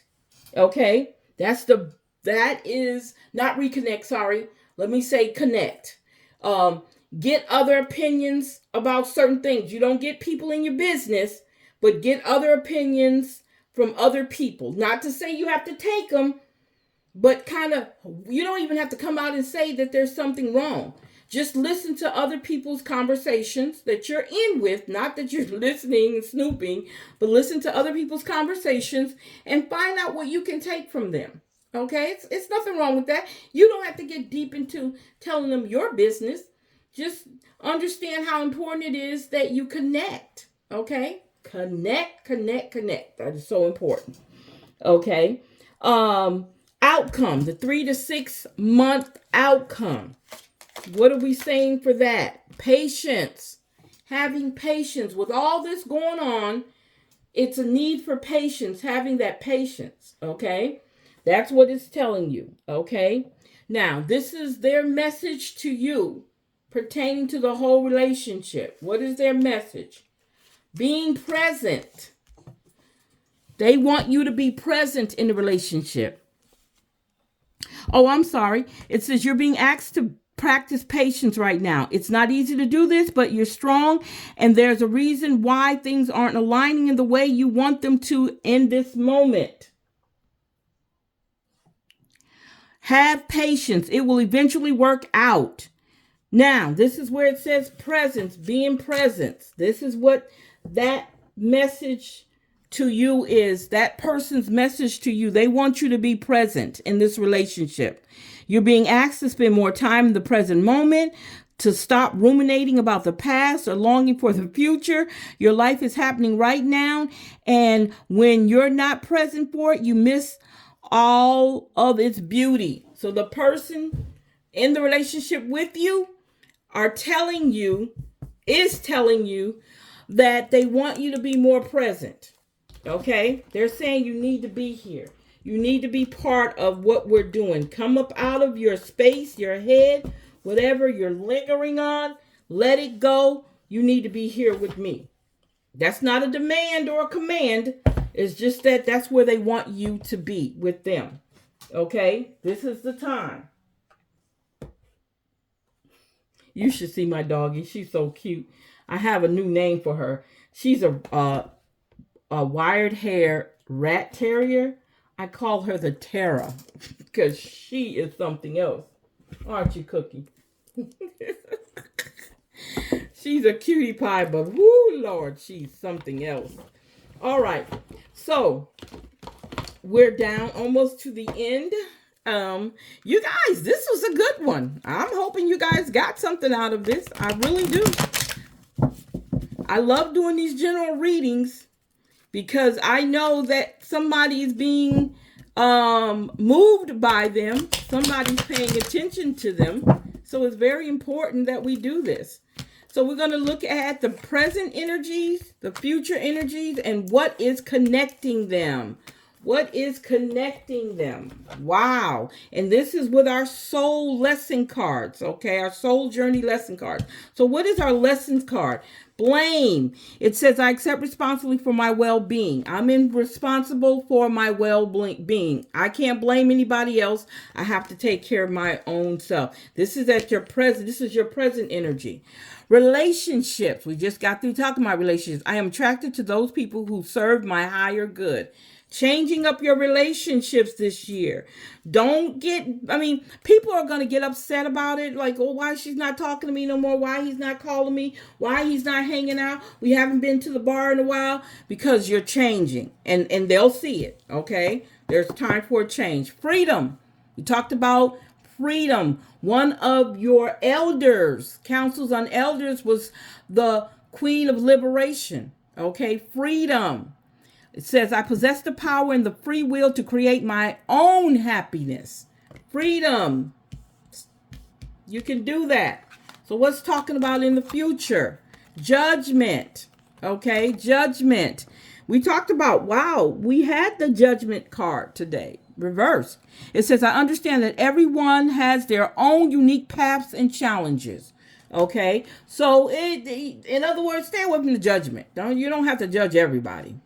Okay? That's the That is not reconnect, sorry. Let me say connect. Um, get other opinions about certain things. You don't get people in your business, but get other opinions from other people. Not to say you have to take them, but kind of, you don't even have to come out and say that there's something wrong. Just listen to other people's conversations that you're in with, not that you're listening and snooping, but listen to other people's conversations and find out what you can take from them. Okay? It's nothing wrong with that. You don't have to get deep into telling them your business. Just understand how important it is that you connect. Okay? Connect. That is so important. Okay? Outcome, the 3 to 6 month outcome. What are we saying for that? Patience. Having patience. With all this going on, it's a need for patience, having that patience, okay? That's what it's telling you, okay? Now, this is their message to you pertaining to the whole relationship. What is their message? Being present. They want you to be present in the relationship. Oh, I'm sorry. It says you're being asked to practice patience right now. It's not easy to do this, but you're strong, and there's a reason why things aren't aligning in the way you want them to in this moment. Have patience. It will eventually work out. Now, this is where it says presence, being present. This is what that message to you is, that person's message to you. They want you to be present in this relationship. You're being asked to spend more time in the present moment, to stop ruminating about the past or longing for the future. Your life is happening right now, and when you're not present for it, you miss all of its beauty. So the person in the relationship with you is telling you that they want you to be more present. Okay? They're saying you need to be here. You need to be part of what we're doing. Come up out of your space, your head, whatever you're lingering on. Let it go. You need to be here with me. That's not a demand or a command. It's just that that's where they want you to be with them. Okay? This is the time. You should see my doggie. She's so cute. I have a new name for her. She's a wired hair rat terrier. I call her the Terra because she is something else. Aren't you, Cookie? She's a cutie pie, but whoo, Lord, she's something else. All right. So we're down almost to the end. You guys, this was a good one. I'm hoping you guys got something out of this. I really do. I love doing these general readings because I know that somebody is being moved by them. Somebody's paying attention to them. So it's very important that we do this. So we're going to look at the present energies, the future energies, and what is connecting them. What is connecting them? Wow. And this is with our soul lesson cards, okay? Our soul journey lesson cards. So what is our lessons card? Blame. It says, I accept responsibility for my well-being. I'm responsible for my well-being. I can't blame anybody else. I have to take care of my own self. This is at your present. This is your present energy. Relationships. We just got through talking about relationships. I am attracted to those people who serve my higher good. Changing up your relationships this year. People are going to get upset about it. Like, oh, why she's not talking to me no more? Why he's not calling me? Why he's not hanging out? We haven't been to the bar in a while. Because you're changing. And they'll see it. Okay? There's time for a change. Freedom. We talked about freedom. One of your elders, councils on elders, was the Queen of Liberation. Okay? Freedom. It says, I possess the power and the free will to create my own happiness. Freedom. You can do that. So what's talking about in the future? Judgment. Okay, judgment. We talked about, we had the judgment card today. Reverse. It says, I understand that everyone has their own unique paths and challenges. Okay, so in other words, stay away from the judgment. You don't have to judge everybody.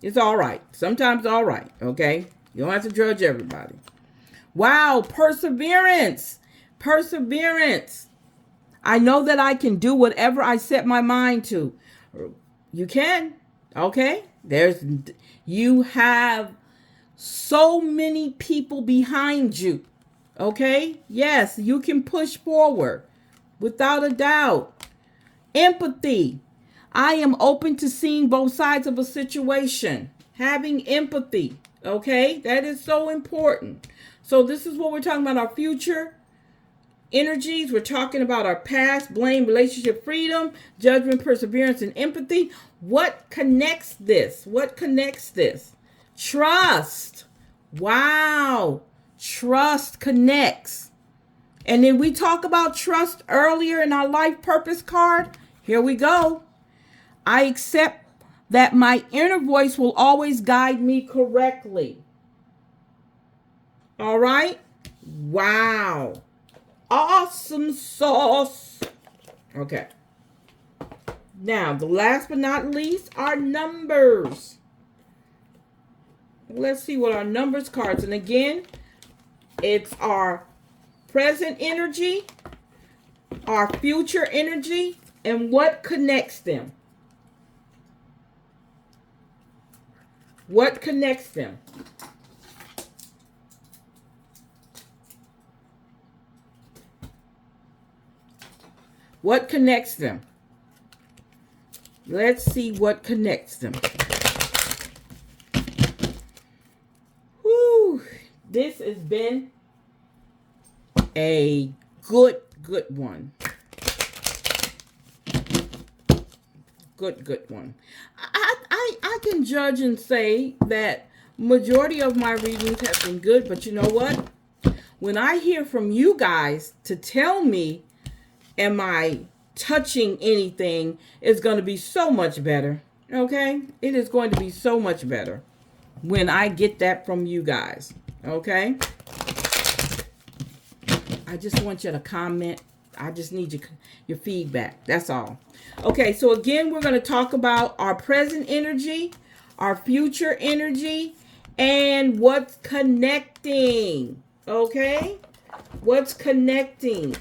It's all right. Sometimes all right, okay? You don't have to judge everybody. Wow, perseverance. Perseverance. I know that I can do whatever I set my mind to. You can. Okay? You have so many people behind you. Okay? Yes, you can push forward without a doubt. Empathy. I am open to seeing both sides of a situation. Having empathy. Okay? That is so important. So this is what we're talking about, our future energies. We're talking about our past, blame, relationship freedom, judgment, perseverance, and empathy. What connects this? What connects this? Trust. Wow. Trust connects. And then we talk about trust earlier in our life purpose card. Here we go. I accept that my inner voice will always guide me correctly. All right? Wow. Awesome sauce. Okay. Now, the last but not least, our numbers. Let's see what our numbers cards. And again, it's our present energy, our future energy, and what connects them. What connects them? What connects them? Let's see what connects them. Whew. This has been a good one. Good one. I can judge and say that majority of my readings have been good, but you know what? When I hear from you guys to tell me, am I touching anything, it's going to be so much better. Okay? It is going to be so much better when I get that from you guys. Okay? I just want you to comment. I just need your feedback. That's all. Okay, so again, we're going to talk about our present energy, our future energy, and what's connecting. Okay? What's connecting?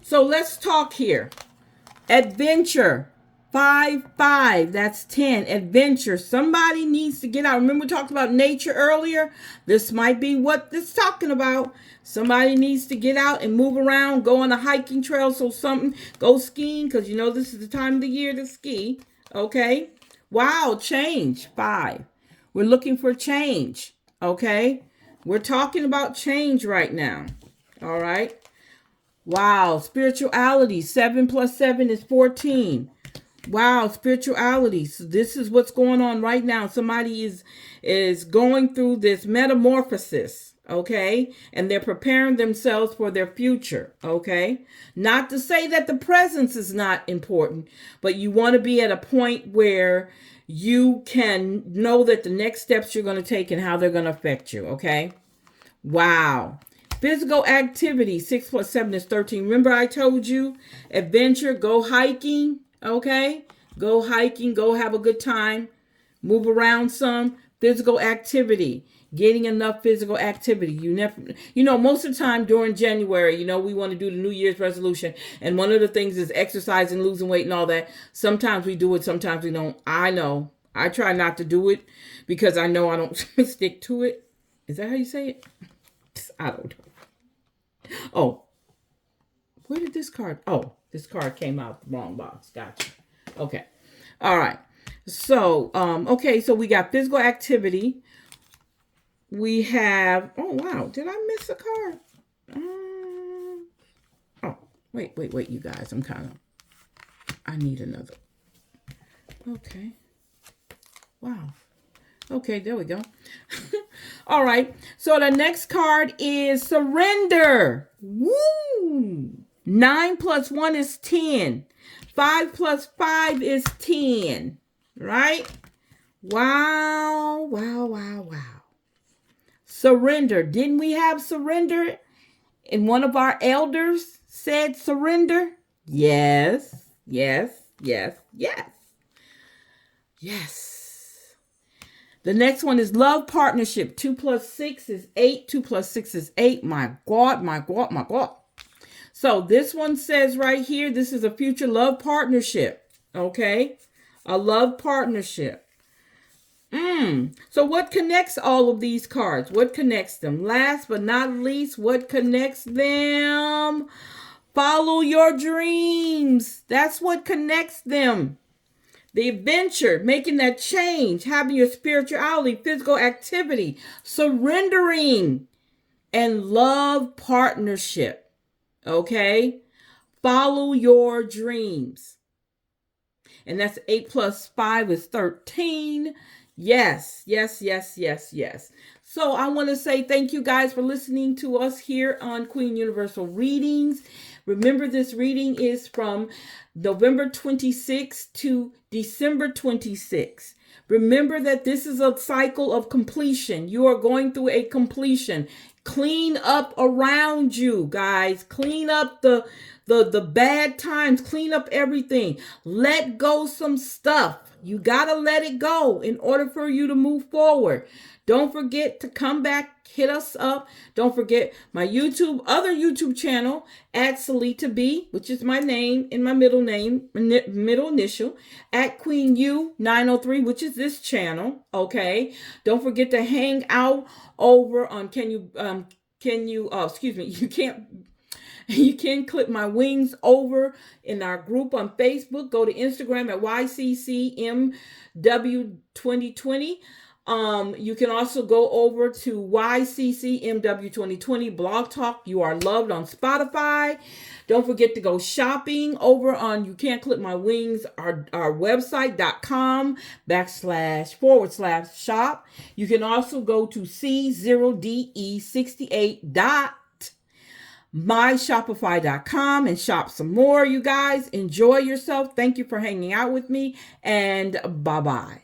So let's talk here. Adventure. 5, that's 10. Adventure. Somebody needs to get out. Remember we talked about nature earlier? This might be what this is talking about. Somebody needs to get out and move around, go on a hiking trail, go skiing, because you know this is the time of the year to ski. Okay? Wow, change. 5. We're looking for change. Okay? We're talking about change right now. All right? Wow, spirituality. 7 plus 7 is 14. Wow, spirituality. So this is what's going on right now. Somebody is going through this metamorphosis, okay? And they're preparing themselves for their future, okay? Not to say that the presence is not important, but you want to be at a point where you can know that the next steps you're going to take and how they're going to affect you, okay? Wow. Physical activity. 6 plus 7 is 13. Remember I told you, adventure, go hiking. Okay, go hiking, go have a good time, move around some. Physical activity, getting enough physical activity. Most of the time during January, we want to do the New Year's resolution, and one of the things is exercise and losing weight and all that. Sometimes we do it, sometimes we don't. I know. I try not to do it because I know I don't stick to it. Is that how you say it? I don't know. Oh, where did this card? Oh, this card came out the wrong box. Gotcha. Okay. All right. So, so we got physical activity. We have, oh, wow. Did I miss a card? Wait, you guys. I need another. Okay. Wow. Okay, there we go. All right. So the next card is surrender. Woo! 9 plus 1 is 10. 5 plus 5 is 10. Right? Wow. Surrender. Didn't we have surrender? And one of our elders said surrender? Yes. The next one is love partnership. 2 plus 6 is 8. 2 plus 6 is 8. My God, my God, my God. So this one says right here, this is a future love partnership. Okay? A love partnership. So what connects all of these cards? What connects them? Last but not least, what connects them? Follow your dreams. That's what connects them. The adventure, making that change, having your spirituality, physical activity, surrendering, and love partnership. Okay? Follow your dreams. And that's 8 plus 5 is 13. Yes, yes, yes, yes, yes. So I want to say thank you guys for listening to us here on Queen Universal Readings. Remember, this reading is from November 26th to December 26th. Remember that this is a cycle of completion. You are going through a completion. Clean up around you, guys. Clean up the bad times. Clean up everything. Let go some stuff. You got to let it go in order for you to move forward. Don't forget to come back, hit us up. Don't forget my other YouTube channel at Salita B, which is my name and my middle initial, at Queen U 903, which is this channel. Okay. Don't forget to hang out over on you can click my wings over in our group on Facebook. Go to Instagram at YCCMW2020. You can also go over to YCCMW2020 Blog Talk. You Are Loved on Spotify. Don't forget to go shopping over on You Can't Clip My Wings, our website.com//shop. You can also go to C0DE68.myshopify.com and shop some more, you guys. Enjoy yourself. Thank you for hanging out with me, and bye-bye.